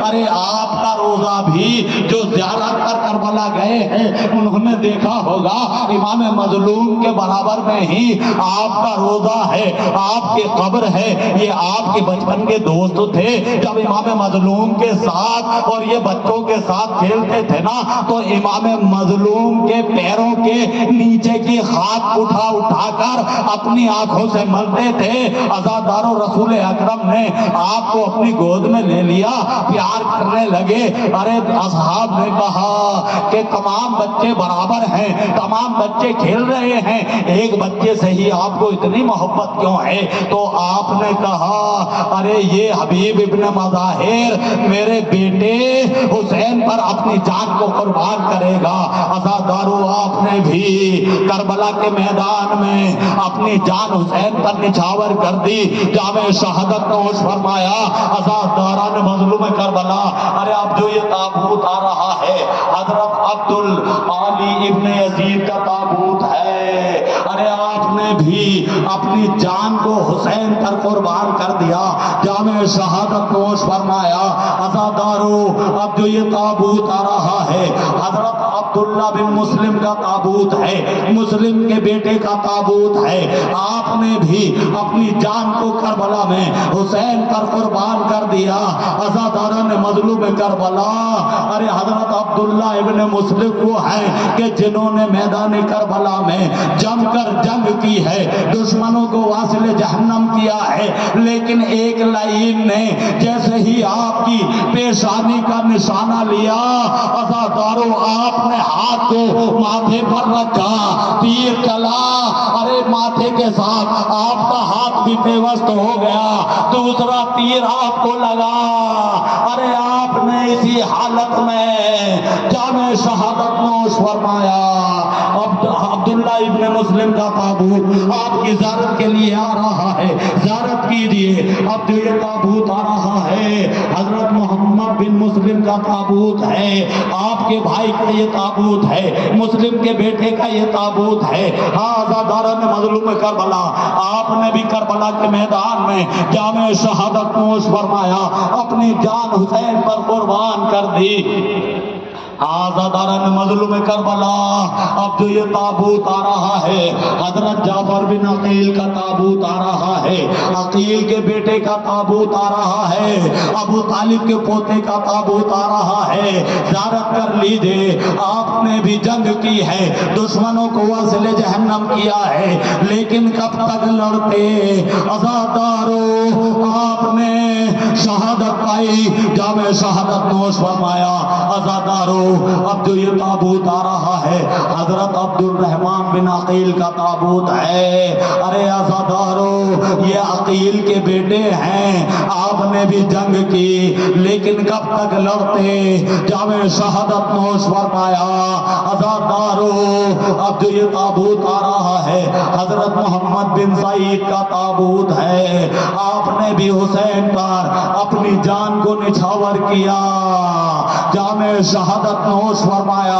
ارے آپ کا روزہ بھی جو زیارت پر کربلا گئے ہیں انہوں نے دیکھا ہوگا، امام مظلوم کے برابر میں ہی آپ کا روزہ ہے، آپ کی قبر ہے۔ یہ آپ کے بچپن کے دوست تھے، جب امام مظلوم کے ساتھ اور یہ بچوں کے ساتھ کھیلتے تھے نا، تو امام مظلوم کے پیروں کے نیچے کی خاک اٹھا اٹھا کر اپنی آنکھوں سے ملتے تھے۔ عزادارو رسول اکرم نے آپ کو اپنی گود میں لے لیا، پیار کرنے لگے۔ ارے اصحاب نے کہا کہ تمام بچے برابر ہیں، تمام بچے کھیل رہے ہیں، ایک بچے سے ہی آپ کو اتنی محبت کیوں ہے؟ تو آپ نے کہا ارے یہ حبیب ابن مظاہر میرے بیٹے حسین پر اپنی جان کو قربان کرے گا۔ عزادارو آپ نے بھی کربلا کے میدان میں اپنی جان حسین پر نچھاور کر دی، جامع شہادت نوش فرمایا۔ عزاداران مظلوم کربلا، ارے اب جو یہ تابوت آ رہا ہے حضرت عبدالعالی ابن یزید کا تابوت ہے، ارے آپ نے بھی اپنی جان کو حسین پر قربان کر دیا، جامع شہادت نوش فرمایا۔ عزادارو اب جو یہ تابوت آ رہا ہے حضرت عبداللہ بن مسلم کا تابوت ہے، مسلم کے بیٹے کا تابوت ہے، آپ نے بھی اپنی جان کو کربلا میں حسین پر قربان کر دیا۔ عزاداران مظلوم کربلا، ارے حضرت عبداللہ ابن مسلم وہ ہیں کہ جنہوں نے میدان کربلا میں جم کر جنگ کی ہے، دشمنوں کو واصل جہنم کیا ہے، لیکن ایک لعین نے جیسے ہی آپ کی پیشانی کا نشانہ لیا، عزادارو آپ نے ہاتھ کو ماتھے پر رکھا، تیر چلا، ارے ماتھے کے ساتھ آپ کا ہاتھ بھی پیوست ہو گیا، دوسرا تیر آپ کو لگا، ارے آپ نے اسی حالت میں جامع شہادت نوش فرمایا۔ عبداللہ ابن مسلم کا تابوت آپ کی زیارت کے لیے آ رہا ہے، زیارت کیجئے۔ اب جو یہ تابوت آ رہا ہے حضرت محمد بن مسلم کا تابوت ہے، آپ کے بھائی کا یہ تابوت ہے، مسلم کے بیٹے کا یہ تابوت ہے۔ ہاں عزاداران مظلوم کربلا، آپ نے بھی کربلا کے میدان میں جامع شہادت نوش فرمایا، اپنی جان حسین پر قربان کر دی۔ عزاداران مظلوم کربلا، اب جو یہ تابوت آ رہا ہے حضرت جعفر بن عقیل کا تابوت آ رہا ہے، عقیل کے بیٹے کا تابوت آ رہا ہے، ابو طالب کے پوتے کا تابوت آ رہا ہے، زیارت کر لیجئے۔ آپ نے بھی جنگ کی ہے، دشمنوں کو واصل جہنم کیا ہے، لیکن کب تک لڑتے؟ عزادارو آپ نے شہادت پائی، جامع شہادت نوش فرمایا۔ عزادارو اب جو یہ تابوت آ رہا ہے حضرت عبد الرحمن بن عقیل کا تابوت ہے، ارے عزادارو یہ عقیل کے بیٹے ہیں، آپ نے بھی جنگ کی، لیکن کب تک لڑتے؟ جامع شہادت نوش فرمایا۔ عزادارو اب جو یہ تابوت آ رہا ہے حضرت محمد بن سعید کا تابوت ہے، آپ نے بھی حسین پر اپنی جان کو نچھاور کیا، جامع شہادت نوش فرمایا۔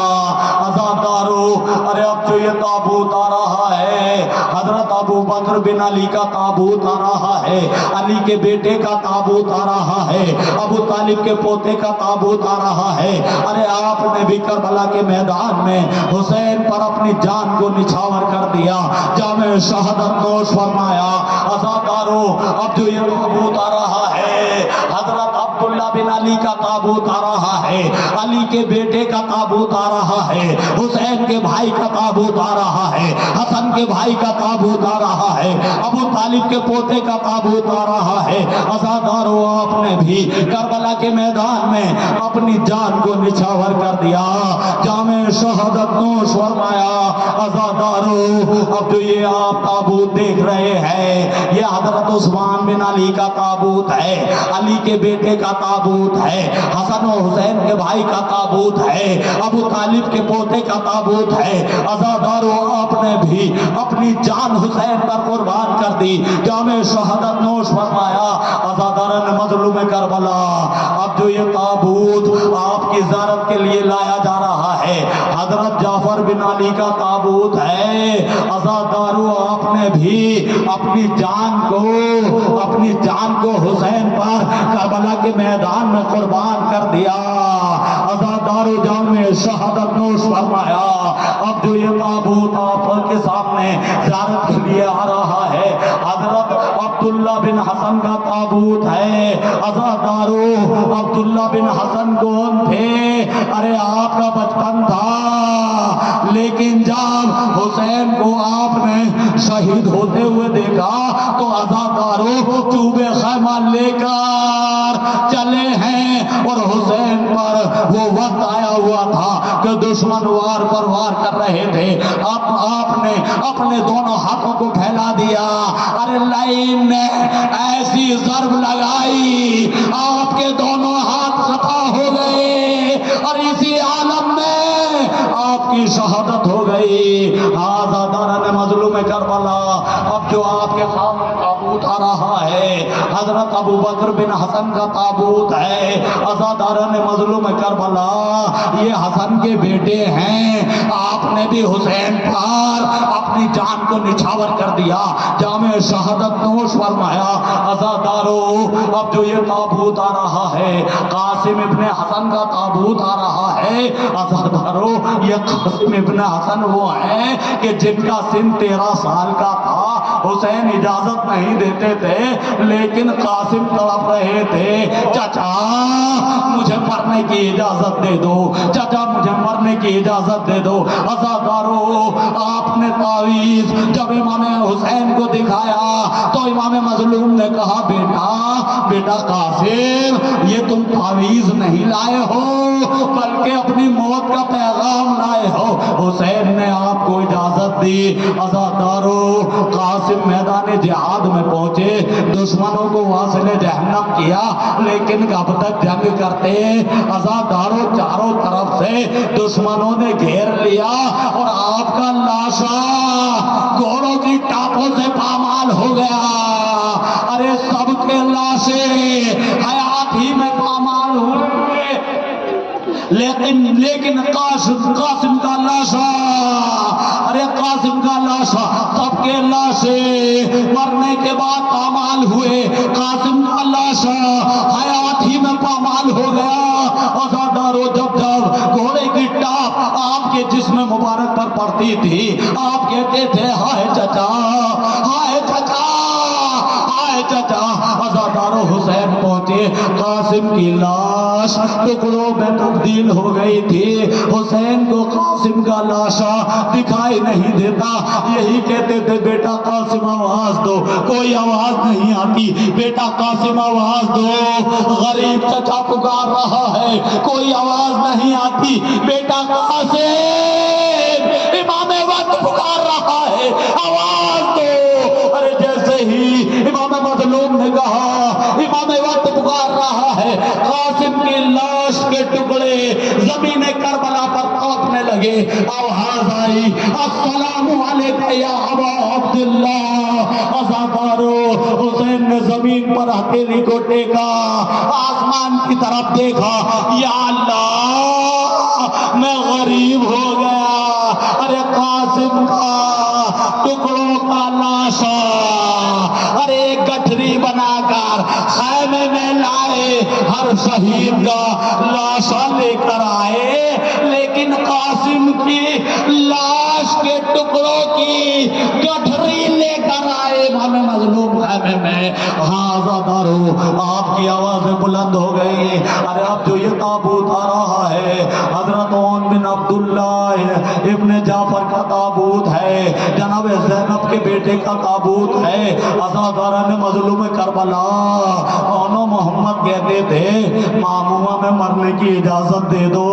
عزادارو ارے اب جو یہ تابوت آ رہا ہے حضرت ابو بکر بن علی کا تابوت آ رہا ہے، علی کے بیٹے کا تابوت آ رہا ہے، ابو طالب کے پوتے کا تابوت آ رہا ہے، ارے آپ نے بھی کربلا کے میدان میں حسین پر اپنی جان کو نچھاور کر دیا، جامع شہادت نوش فرمایا۔ عزادارو اب جو یہ تابوت آ رہا ہے حضرت عبداللہ بن علی کا تابوت آ رہا ہے، علی کے بیٹے کا تابوت آ رہا ہے، حسین کے بھائی کا تابوت آ رہا ہے، حسن کے بھائی کا تابوت آ رہا ہے، ابو طالب کے پوتے کا تابوت آ رہا ہے۔ عزادارو آپ نے بھی کربلا کے میدان میں اپنی جان کو نچھاور کر دیا، جامع شہادت نوش فرمایا۔ عزادارو اب جو یہ آپ تابوت دیکھ رہے ہیں یہ حضرت عثمان بن علی کا تابوت ہے، علی کے بیٹے کا تابوت ہے، حسن و حسین کے بھائی کا تابوت ہے، ابو طالب کے پوتے کا تابوت ہے۔ عزادارو آپ نے بھی اپنی جان حسین پر قربان کر دی، جامع شہادت نوش فرمایا۔ عزاداران مظلوم کربلا، اب جو یہ تابوت آپ کی زیارت کے لیے لایا جا رہا ہے حضرت جعفر بن علی کا تابوت ہے، عزادارو آپ نے بھی اپنی جان کو حسین پر کربلا کے میدان میں قربان کر دیا۔ عزادارو جامع شہادت نوش فرمایا۔ اب جو یہ تابوت آپ کے سامنے زیارت کے لیے آ رہا ہے حضرت عبداللہ بن حسن کا تابوت ہے۔ عزادارو عبداللہ بن حسن کون تھے؟ ارے آپ کا بچپن تھا لیکن جب حسین کو آپ نے شہید ہوتے ہوئے دیکھا تو عزاداروں چوبے خیمہ لے کر چلے ہیں، اور حسین پر وہ وقت آیا ہوا تھا کہ دشمن وار پر وار کر رہے تھے، اب آپ نے اپنے دونوں ہاتھوں کو پھیلا دیا، ارے لائن نے ایسی ضرب لگائی آپ کے دونوں ہاتھ خطا ہو گئے، اور اسی عالم میں آپ کی شہادت ہو گئی۔ عزاداران مظلوم کربلا، اب جو آپ کے سامنے تابوت آ رہا ہے حضرت ابو بکر بن حسن کا تابوت ہے۔ عزاداران مظلوم کربلا، یہ حسن کے بیٹے ہیں، آپ نے بھی حسین پر اپنی جان کو نچھاور کر دیا، جام شہادت نوش فرمایا۔ عزادارو، اب جو یہ تابوت آ رہا ہے قاسم ابن حسن کا تابوت آ رہا ہے۔ عزادارو، یہ قاسم ابن حسن وہ ہیں کہ جن کا سن 13 سال کا تھا، حسین اجازت نہیں دیتے تھے لیکن قاسم تڑپ رہے تھے، چچا مجھے مرنے کی اجازت دے دو، چچا مجھے مرنے کی اجازت دے دو۔ عزادارو، آپ نے تعویذ جب امام حسین کو دکھایا تو امام مظلوم نے کہا بیٹا قاسم، یہ تم تعویذ نہیں لائے ہو بلکہ اپنی موت کا پیغام لائے ہو۔ حسین نے آپ کو اجازت دی۔ عزادارو، قاسم میدان جہاد میں پہنچے، دشمنوں کو واصل جہنم کیا، لیکن کب تک جنگ کرتے؟ عزادارو، چاروں طرف سے دشمنوں نے گھیر لیا اور آپ کا لاشا گھوڑوں کی ٹاپوں سے پامال ہو گیا۔ ارے سب کے لاشے حیات ہی میں پامال ہوئے، لیکن قاسم کا لاشا، ارے قاسم کا لاشا، سب کے لاشے مرنے کے بعد پامال ہوئے، قاسم کا لاشا حیات ہی میں پامال ہو گیا۔ عزادارو، جب گھوڑے کی ٹاپ آپ کے جسم مبارک پر پڑتی تھی، آپ کہتے تھے ہائے چچا، ہائے چچا، ہائے چچا۔ عزادارو، حسین پہنچے، قاسم کی لاش ٹکڑوں میں تبدیل ہو گئی تھی، حسین کو قاسم کا لاشا دکھائی نہیں دیتا، یہی کہتے تھے بیٹا قاسم آواز دو، کوئی آواز نہیں آتی، بیٹا قاسم آواز دو، غریب چچا پکار رہا ہے، کوئی آواز نہیں آتی، بیٹا قاسم، امام وقت پکار رہا ہے، آواز دو۔ ارے جیسے ہی امام مظلوم نے کہا امام وقت پکار رہا ہے، قاسم کی لاش کے ٹکڑے زمین کربلا پر تڑپنے لگے، آواز آئی السلام علیکم یا ابا عبداللہ۔ عزادارو، حسین نے زمین پر ہتھیلی کو ٹیکا، آسمان کی طرف دیکھا، یا اللہ میں غریب ہو گیا، ارے قاسم کا ٹکڑوں کا لاشا، ارے گٹھری بنا کر خیمے میں لائے، ہر شہید کا لاشا لے کر آئے، لیکن قاسم کی لاش کے ٹکڑوں کی گٹھری لے کر آئے امام مظلوم خیمے میں۔ ہاں عزادارو، آپ کی آوازیں بلند ہو گئی، ارے اب جو یہ تابوت آ رہا ہے حضرت عون بن عبداللہ ابن جعفر کا تابوت ہے، جناب زینب کے بیٹے کا تابوت ہے۔ عزاداران مظلوم کربلا، اونو محمد کہتے تھے مامومہ میں مرنے کی اجازت دے دو،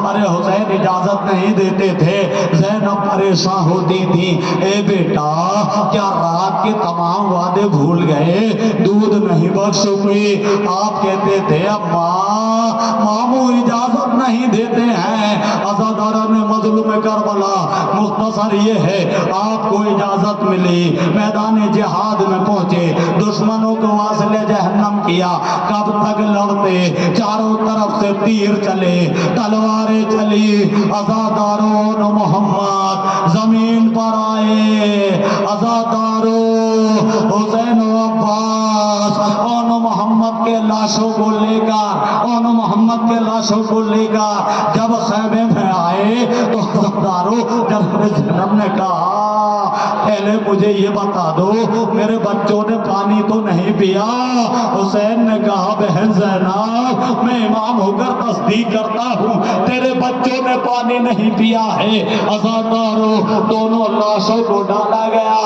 ارے حسین اجازت نہیں دیتے تھے، زینب پریشان ہوتی تھی، اے بیٹا کیا رات کے تمام وعدے بھول گئے، دودھ نہیں بخشو گی؟ آپ کہتے تھے مامو اجازت نہیں دیتے ہیں۔ عزاداران مظلوم کربلا، مختصر یہ ہے آپ کو اجازت ملی، میدان جہاد میں پہنچے، دشمنوں کو واصل جہنم کیا، کب تک لڑتے؟ چاروں طرف سے تیر چلے، تلواریں چلی، عزادارون محمد زمین پر آئے، عزادارو حسین و عباس اون محمد کے لاشوں کو لے کر اون محمد محمد کے لاشوں کو لے کر جب خیمے میں آئے تو حضرتارو جناب زینب نے کہا پہلے مجھے یہ بتا دو میرے بچوں نے پانی تو نہیں پیا؟ حسین نے کہا بہن زینب میں امام ہو کر تصدیق کرتا ہوں تیرے بچوں نے پانی نہیں پیا ہے۔ عزادارو دونوں لاشوں کو ڈالا گیا،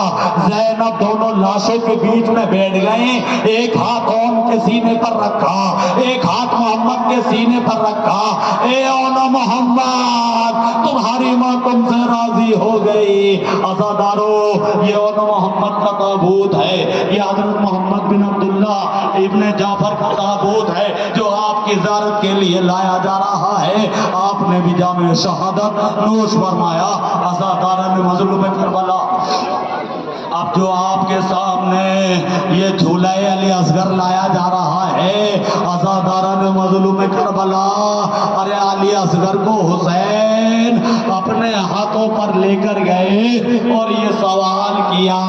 زینب دونوں لاشوں کے بیچ میں بیٹھ گئے، ایک ہاتھ ان کے سینے پر رکھا، ایک ہاتھ محمد کے سینے پر رکھا۔ اے اولا محمد تمہاری ماں تم سے راضی ہو گئی۔ عزادارو یہ اولا محمد کا تابوت ہے، یہ حضرت محمد بن عبداللہ ابن جعفر کا تابوت ہے جو آپ کی زیارت کے لیے لایا جا رہا ہے۔ آپ نے بھی جام شہادت نوش فرمایا۔ عزاداران مظلوم کربلا، اب جو آپ کے سامنے یہ جھولہ علی اصغر لایا جا رہا ہے، عزاداران مظلوم کربلا، ارے علی اصغر کو حسین اپنے ہاتھوں پر لے کر گئے اور یہ سوال کیا،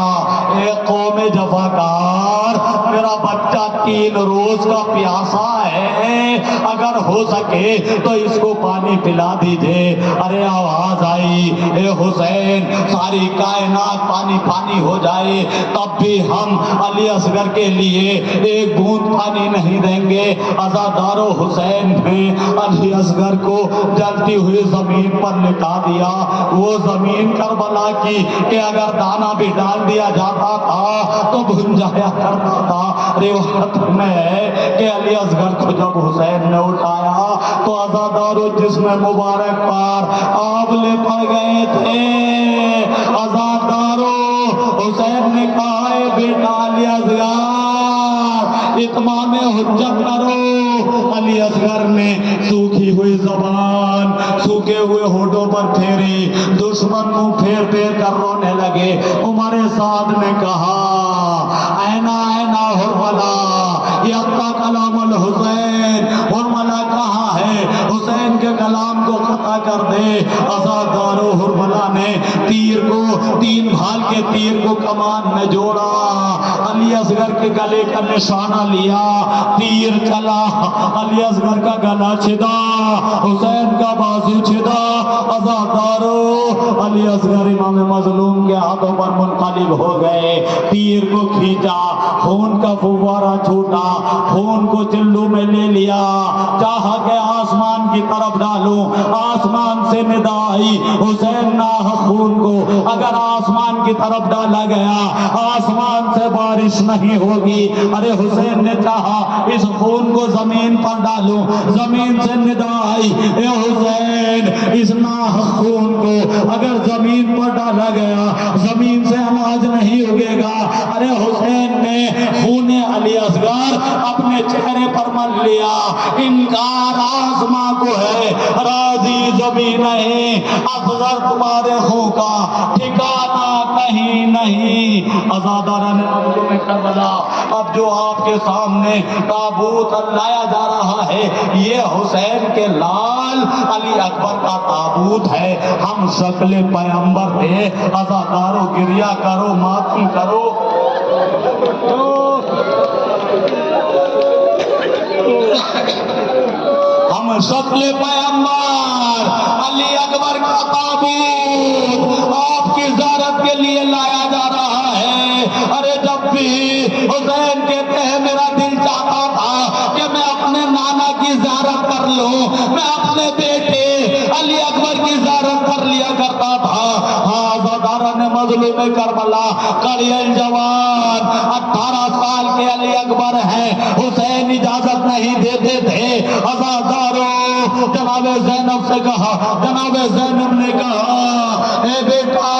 اے قوم جفاکار میرا بچہ 3 روز کا پیاسا ہے، اگر ہو سکے تو اس کو پانی پلا دیجئے۔ ارے آواز آئی اے حسین ساری کائنات پانی پانی ہو جائے تب بھی ہم علی اصغر کے لیے ایک بوند پانی نہیں دیں گے۔ عزادارو حسین نے علی اصغر کو جلتی ہوئی زمین پر لٹا دیا، وہ زمین کربلا کی کہ اگر دانا بھی ڈال دیا جاتا تھا تو بھن جایا کرتا تھا۔ روایت میں ہے کہ علی اصغر کو جب حسین نے اٹھایا تو عزادارو جسم مبارک پر آبلے پڑ گئے تھے۔ عزادارو حسین نے کہا اے بیٹا علی اصغر اتمام حجت کرو۔ علی اصغر نے سوکھی ہوئی زبان سوکھے ہوئے ہونٹوں پر پھیری، دشمن منہ پھیر پھیر کر رونے لگے۔ عمر سعد نے کہا اینا اینا حرملہ یقطع کلام الحسین، حرملہ کہاں ہے؟ حسین کے کلام کو قطع کر دے۔ عزادارو حرملہ نے تیر کو 3 بھال کے تیر کو کمان میں جوڑا، علی اصغر کے گلے کا نشانہ لیا، تیر چلا، علی اصغر کا گلا چھدا، حسین کا بازو چھدا۔ عزادارو علی اصغر امام مظلوم کے ہاتھوں پر منقلب ہو گئے، تیر کو کھینچا، خون کا فوارہ چھوٹا، خون کو چلو میں لے لیا، چاہا کہ آسمان کی طرف ڈالوں، آسمان سے ندا آئی حسین ناحق خون کو اگر آسمان کی طرف ڈالا گیا آسمان سے بارش نہیں ہوگی۔ ارے حسین نے چاہا اس خون کو زمین پر ڈالوں، زمین سے ندا آئی اے حسین اس ناحق خون کو اگر زمین پر ڈالا گیا زمین سے اناج نہیں اگے گا۔ ارے حسین نے خون علی اصغر اپنے چہرے پر مل لیا، انکار آسماں کو ہے راضی زمین نہیں، اصغر تمہارے خون کا ٹھکانہ کہیں نہیں۔ عزاداران مظلوم کربلا، اب جو آپ کے سامنے تابوت لایا جا رہا ہے یہ حسین کے لال علی اکبر کا تابوت ہے، ہم شکل پیغمبر تھے۔ عزادارو گریہ کرو، ماتم کرو۔ ہم شکل پیغمبر علی اکبر کا تابوت آپ کی زیارت کے لیے لایا جا رہا ہے۔ ارے جب بھی حسین کہتے ہیں میرا دل چاہتا تھا کہ میں اپنے نانا کی زیارت کر لوں، میں اپنے بیٹے علی اکبر کی زیارت کر لیا کرتا تھا۔ ہاں عزاداران مظلوم کربلا، قاری الجوان 18 سال کے علی اکبر ہیں، حسین اجازت نہیں دیتے تھے۔ عزادارو جناب زینب سے کہا، جناب زینب نے کہا اے بیٹا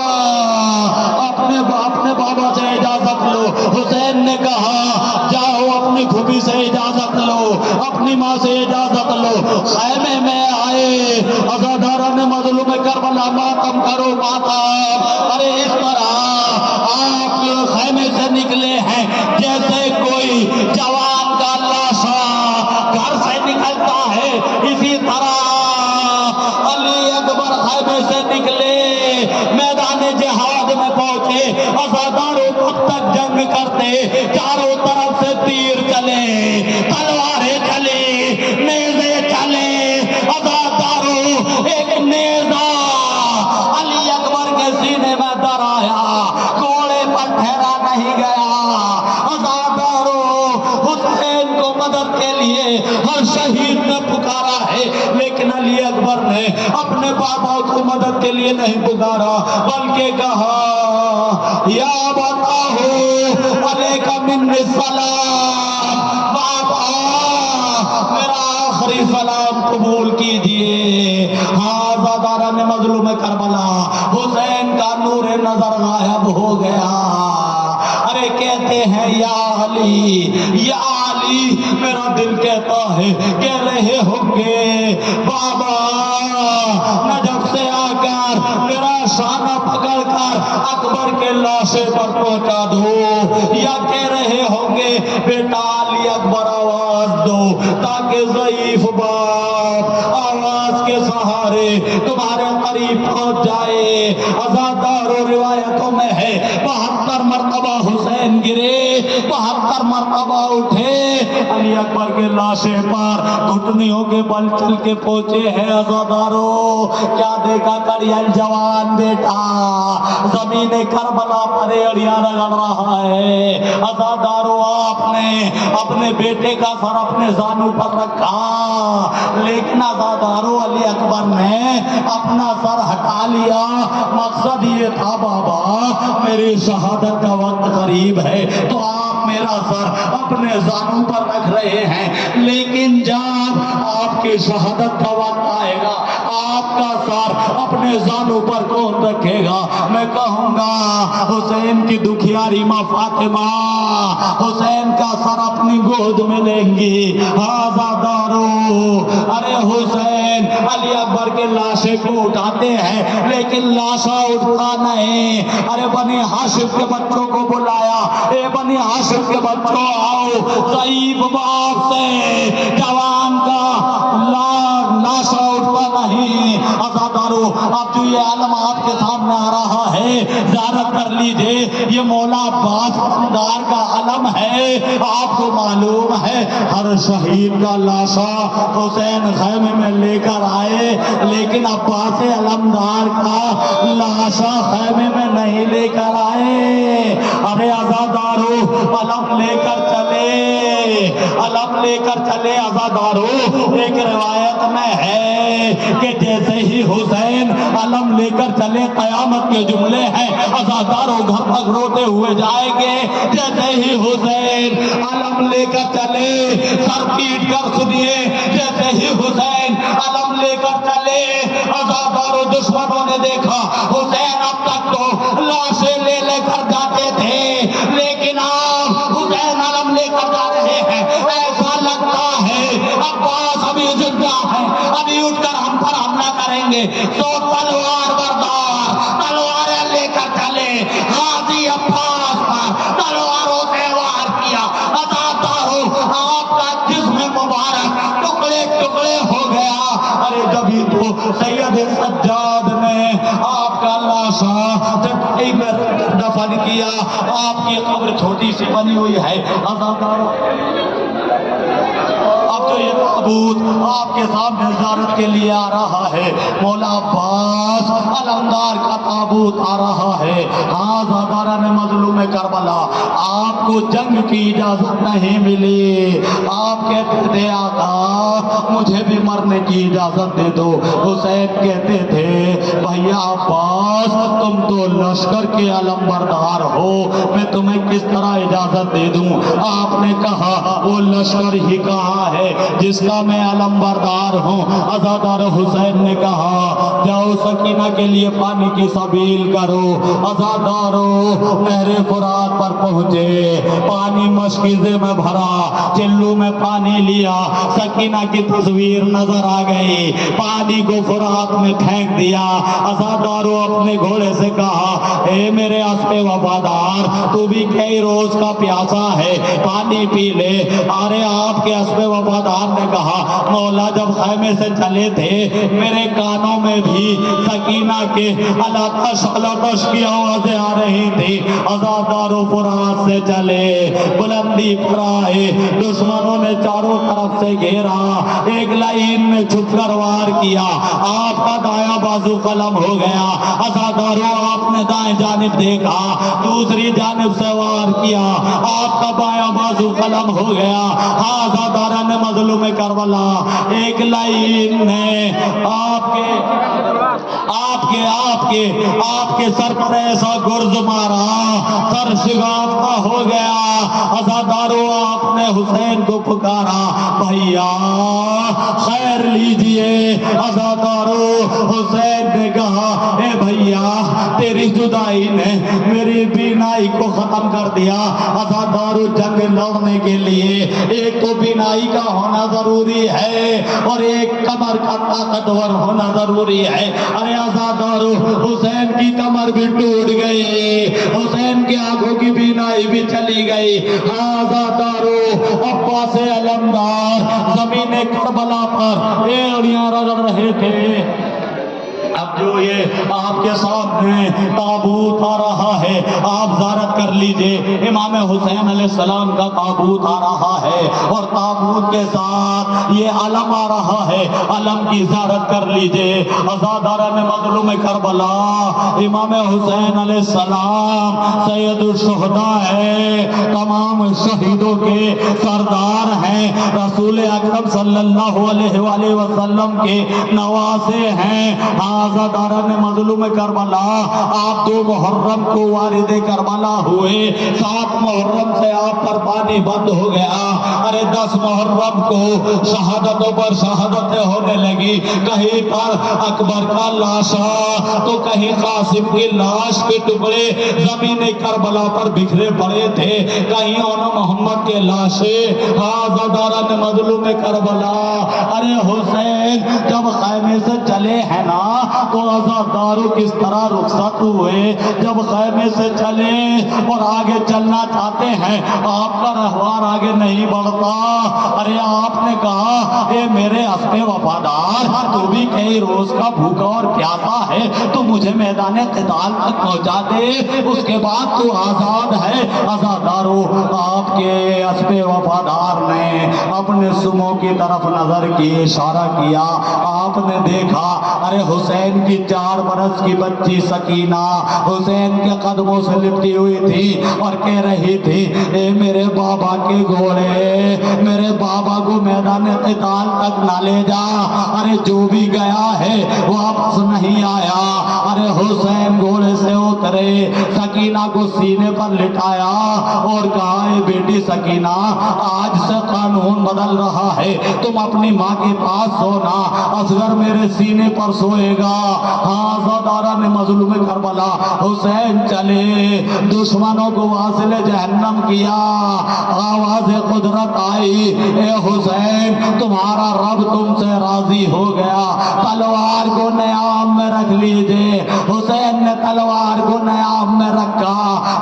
اپنے بابا سے اجازت لو۔ حسین نے کہا جاؤ اپنی پھوپھی سے اجازت لو، اپنی ماں سے اجازت لو۔ خیمے میں آئے، عزاداران مظلوم کربلا ماتم کرو ماتم۔ ارے اس طرح آپ خیمے سے نکلے ہیں جیسے کوئی جوان کا لاشا گھر سے نکلتا ہے، اسی طرح علی اکبر خیمے سے نکلے، میدان جہاد میں پہنچے۔ عزاداروں کب تک جنگ کرتے، چاروں طرف سے تیر چلے، تلواریں چلی، نیزے چلے، شہید نے پکارا ہے، لیکن علی اکبر نے اپنے بابا کو مدد کے لیے نہیں پکارا، بلکہ کہا یا بتاؤ علیک منی السلام، بابا میرا آخری سلام قبول کیجئے۔ ہاں زادارہ نے مظلوم کربلا حسین کا نور نظر غائب ہو گیا۔ ارے کہتے ہیں یا علی یا علی، میرا دل کہتا ہے کہہ رہے ہوں گے بابا نجف سے آ کر میرا شانہ پکڑ کر اکبر کے لاشے پر پہنچا دو، یا کہہ رہے ہوں گے بیٹا علی اکبر آواز دو تاکہ ضعیف باپ آواز کے سہارے تمہارے قریب پہنچ جائے۔ عزادار و روایتوں میں ہے 72 مرتبہ حسین گرے، 72 مرتبہ اٹھے، علی اکبر کے لاشے پر گھٹنیوں کے بل چل کے پہنچے ہیں۔ عزادارو کیا دیکھا کڑیل جوان بیٹا زمین کربلا پر ایڑیاں رگڑ رہا ہے۔ عزادارو آپ نے اپنے بیٹے کا سر اپنے زانو پر رکھا، لیکن عزادارو علی اکبر نے اپنا سر ہٹا لیا۔ مقصد یہ تھا بابا میری شہادت کا وقت قریب ہے تو آپ میرا سر اپنے زانو پر رکھ رہے ہیں، لیکن جب آپ کی شہادت کا وقت آئے گا آپ کا سر اپنے زانو پر کون رکھے گا؟ میں کہوں گا حسین کی دکھیاری ماں فاطمہ حسین کا سر اپنی گود میں لیں گی۔ آزادارو ارے حسین علی اکبر کے لاشے کو اٹھاتے ہیں لیکن لاشا اٹھتا نہیں۔ ارے بنی ہاشم کے بچوں کو بلایا، اے بنی ہاشم کے بچوں آؤ، ضعیف باپ سے جوان کا لاشا اٹھتا نہیں۔ عزادارو اب جو یہ عالم آپ کے سامنے آ رہا ہے زیارت کر لیجئے، یہ مولا عباس دار کا علم ہے۔ آپ کو معلوم ہے ہر شہید کا لاشا حسین خیمے میں لے کر آئے، لیکن عباس علمدار کا لاشا خیمے میں نہیں لے کر آئے۔ ارے عزادارو علم لے کر چلے، علم لے کر چلے عزادارو۔ ایک روایت میں ہے کہ جیسے ہی حسین علم لے کر چلے قیامت کے جملے ہیں عزادارو گھر تک روتے ہوئے جائیں گے۔ جیسے ہی حسین علم لے کر چلے سر پیٹ کر سنیے، جیسے ہی حسین علم لے کر چلے عزادارو دشمنوں نے دیکھا حسین اب تک تو لاشیں لے لے کر جاتے تھے لیکن اب حسین علم لے کر جا رہے ہیں، ایسا لگتا ہے عباس ابھی زندہ ہے، ابھی اٹھ کر ہم پر حملہ کریں گے تو تلوار بردار تلواریں لے کر چلے۔ غازی عباس پر تلواروں سے وار کیا، عزادارو آپ کا جسم مبارک ٹکڑے ٹکڑے ہو گیا۔ ارے جبھی تو سید سجاد نے آپ کا لاشا چٹائی میں دفن کیا، آپ کی قبر چھوٹی سی بنی ہوئی ہے۔ عزادارو اب جو یہ تابوت آپ کے سامنے زیارت کے لیے آ رہا ہے مولا عباس علمدار کا تابوت آ رہا ہے۔ ہاں زادارہ نے مظلوم کربلا آپ کو جنگ کی اجازت نہیں ملی، آپ کہتے تھے آقا مجھے بھی مرنے کی اجازت دے دو۔ حسین کہتے تھے بھیا عباس تم تو لشکر کے علمبردار ہو، میں تمہیں کس طرح اجازت دے دوں؟ آپ نے کہا وہ لشکر ہی کہاں ہے جس کا میں علمبردار ہوں؟ عزادار حسین نے کہا جاؤ سکینہ کے لیے پانی کی سبیل کرو۔ عزادارو نہر فرات پر پہنچے، پانی مشکیزے میں بھرا، چلو میں پانی لیا، سکینہ کی تصویر نظر آ گئی، پانی کو فرات میں پھینک دیا۔ عزادارو اپنے گھوڑے سے کہا اے میرے اسب وفادار تو بھی کئی روز کا پیاسا ہے، پانی پی لے۔ ارے آپ کے اسب وفادار نے کہا مولا جب خیمے سے چلے تھے میرے کانوں میں بھی سکینہ کے الاتش الاتش کی آوازیں آ رہی تھی۔ عزادارو فرات سے چلے، بلندی پر آئے، دشمنوں نے چاروں طرف سے گھیرا، ایک لائن میں چھپ کر وار کیا، آپ کا دایاں بازو قلم ہو گیا۔ عزادارو کو آپ نے دائیں جانب دیکھا، دوسری جانب سے وار کیا، آپ کا بایاں بازو قلم ہو گیا۔ ہاذا دارن مظلوم کربلا، ایک لائن نے آپ کے سر پر ایسا گرز مارا، سر شگافتہ ہو گیا۔ عزادارو آپ نے حسین کو پکارا، بھیا خیر لیجئے۔ عزادارو حسین نے کہا، اے بھیا تیری جدائی نے میری بینائی کو ختم کر دیا۔ عزادارو جنگ لڑنے کے لیے ایک تو بینائی کا ہونا ضروری ہے اور ایک کمر کا طاقتور ہونا ضروری ہے۔ ارے عزادارو حسین کی کمر بھی ٹوٹ گئی، حسین کی آنکھوں کی بینائی بھی چلی گئی۔ عزادارو عباس علمدار زمین کربلا پر ایڑیاں رگڑ رہے تھے۔ اب جو یہ آپ کے سامنے تابوت آ رہا ہے، آپ زیارت کر لیجئے، امام حسین علیہ السلام کا تابوت آ رہا ہے اور تابوت کے ساتھ یہ علم آ رہا ہے، علم کی زیارت کر لیجئے۔ عزاداران مظلوم کربلا، امام حسین علیہ السلام سید الشہداء ہے، تمام شہیدوں کے سردار ہیں، رسول اکرم صلی اللہ علیہ وآلہ وسلم کے نواسے ہیں۔ عزاداران مظلوم کربلا، آپ 2 محرم کو والد کربلا ہوئے، 7 محرم سے آپ پر پانی بند ہو گیا۔ ارے 10 محرم کو شہادتوں پر شہادتیں ہونے لگی، کہیں پر اکبر کا لاشا تو کہیں قاسم کی لاش کے ٹکڑے زمین کربلا پر بکھرے پڑے تھے، کہیں ان محمد کے لاشیں۔ عزاداران مظلوم کربلا، ارے حسین جب خیمے سے چلے ہیں نا تو عزادارو کس طرح رخصت ہوئے، جب خیمے سے چلے اور آگے چلنا چاہتے ہیں، آپ کا رہوار آگے نہیں بڑھتا۔ ارے آپ نے کہا، اے میرے اسب وفادار، تو بھی کئی روز کا بھوکا اور پیاسا ہے، تو مجھے میدان قتال تک پہنچا دے، اس کے بعد تو آزاد ہے۔ عزادارو آپ کے اسب وفادار نے اپنے سموں کی طرف نظر کی، اشارہ کیا، آپ نے دیکھا ارے حسین کی 4 برس کی بچی سکینہ حسین کے قدموں سے لپٹی ہوئی تھی اور کہہ رہی تھی، اے میرے بابا کے گھوڑے، میرے بابا کو میدان قتال تک نہ لے جا۔ ارے جو بھی گیا ہے واپس نہیں آیا۔ ارے حسین گھوڑے سے اترے، سکینہ کو سینے پر لٹایا اور کہا، اے بیٹی سکینہ، آج سے قانون بدل رہا ہے، تم اپنی ماں کے پاس سونا، اصغر میرے سینے پر سوئے گا۔ عزاداران مظلوم کربلا، حسین چلے، دشمنوں کو واصل جہنم کیا، آواز قدرت آئی، اے حسین تمہارا رب تم سے راضی ہو گیا، تلوار کو نیام میں رکھ لیجئے۔ حسین نے تلوار کو نیام میں رکھا،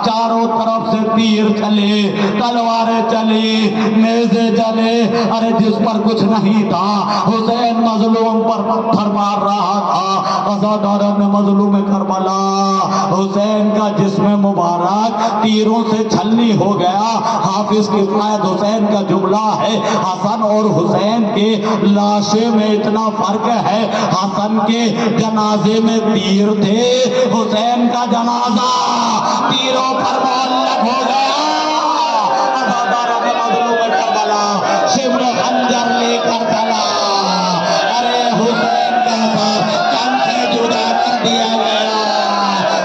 چاروں طرف سے تیر چلے، تلواریں چلی، نیزے چلے، ارے جس پر کچھ نہیں تھا حسین مظلوم پر پتھر مار رہا تھا۔ عزاداران مظلوم کربلا، حسین کا جسم مبارک تیروں سے چھلنی ہو گیا۔ حافظ کفایت حسین کا جملہ ہے، حسن اور حسین کے لاشے میں اتنا فرق ہے، حسن کے جنازے میں تیر تھے، حسین کا جنازہ تیروں پر معلق ہو گیا۔ عزاداران مظلوم کربلا، شمر خنجر لے کر چلا، ارے حسین کا سر تن سے جدا کر دیا گیا۔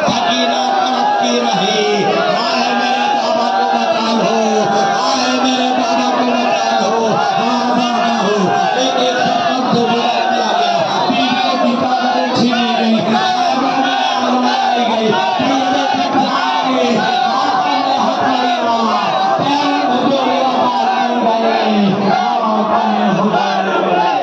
سکینہ تڑپتی رہی، آئے میرے بابا کو بچا لو، آئے میرے بابا کو بچا لو۔ آزاد ہو، ایک ایک سب سے بلا دیا گیا، بیویوں کی چادریں چھینی گئی، خیموں میں آگ لگائی گئی، چیزیں پھٹلائی گئی، آسان میں ہاتھ لگا، پیروں میں گولیاں ماری گئی، آسان میں ہدایت گئی۔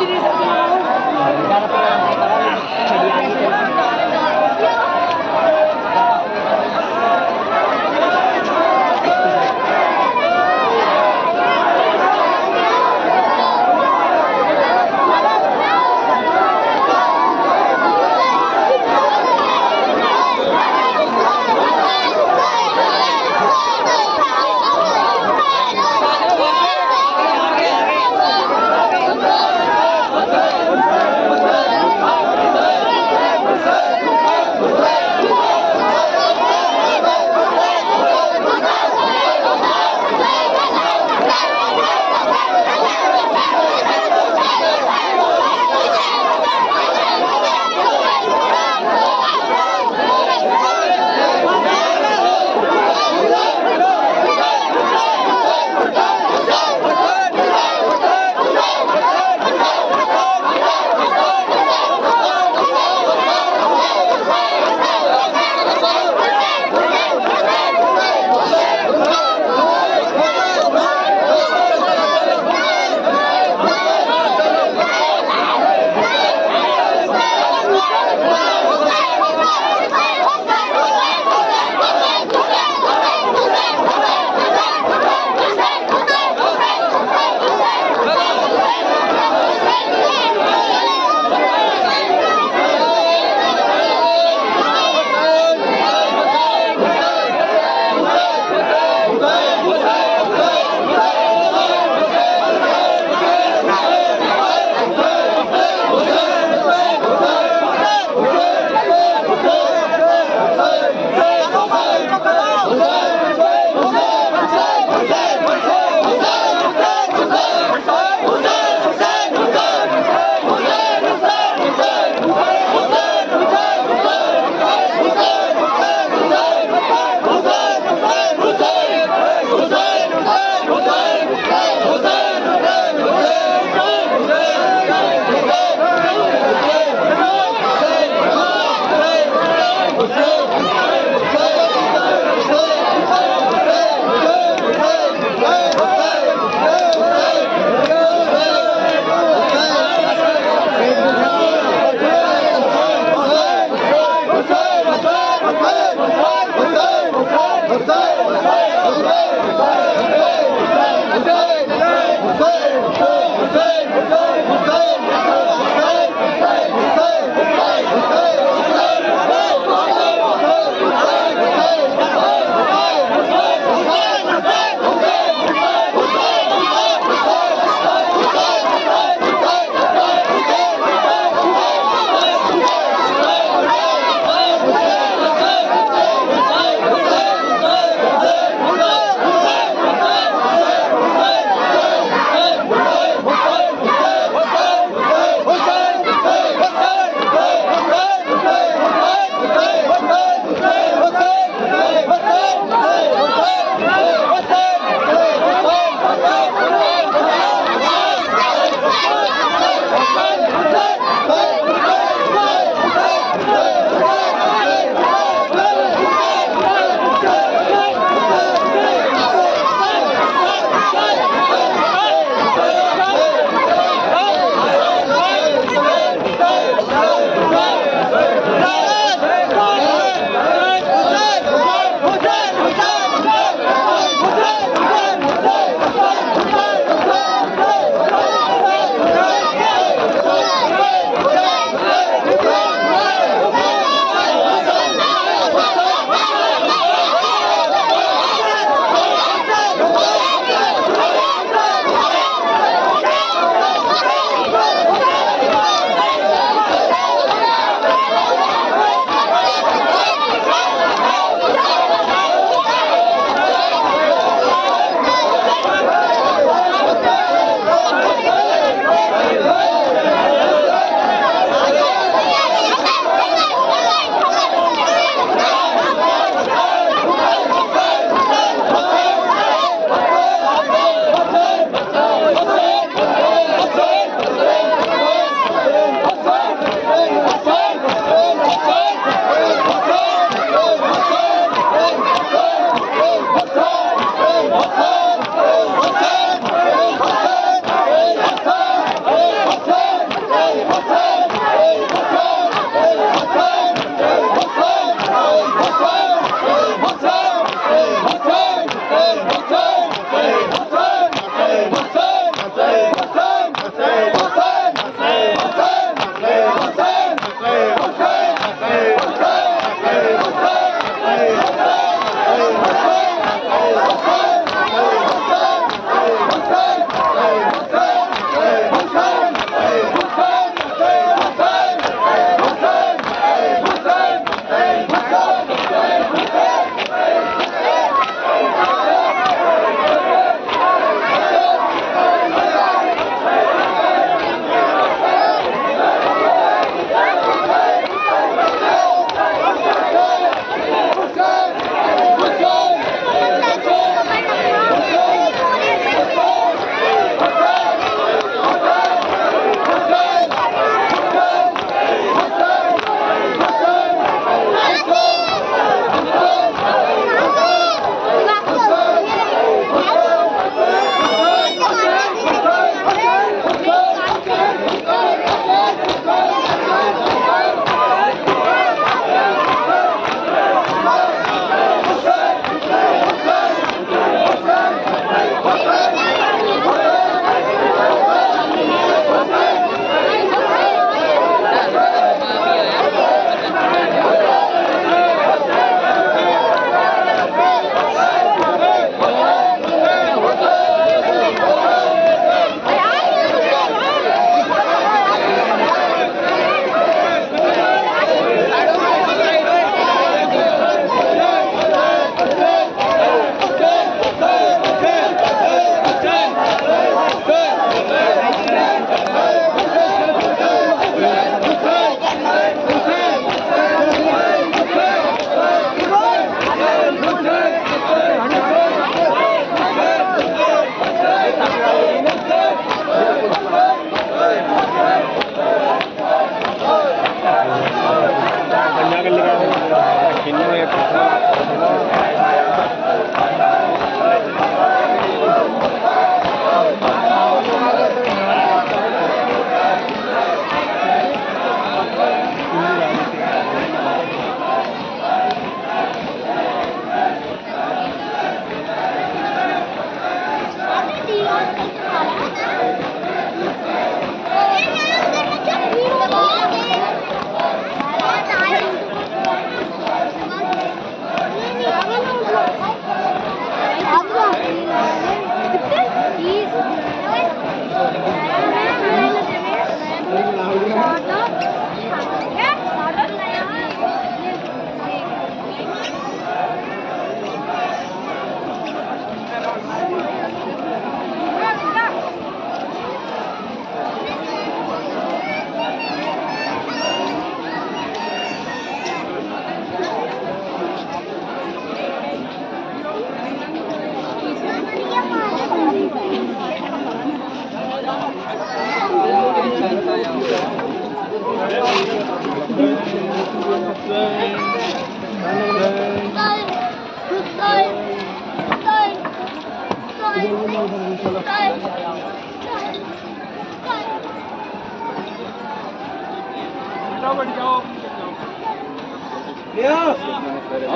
Ini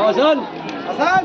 Hasan, Hasan.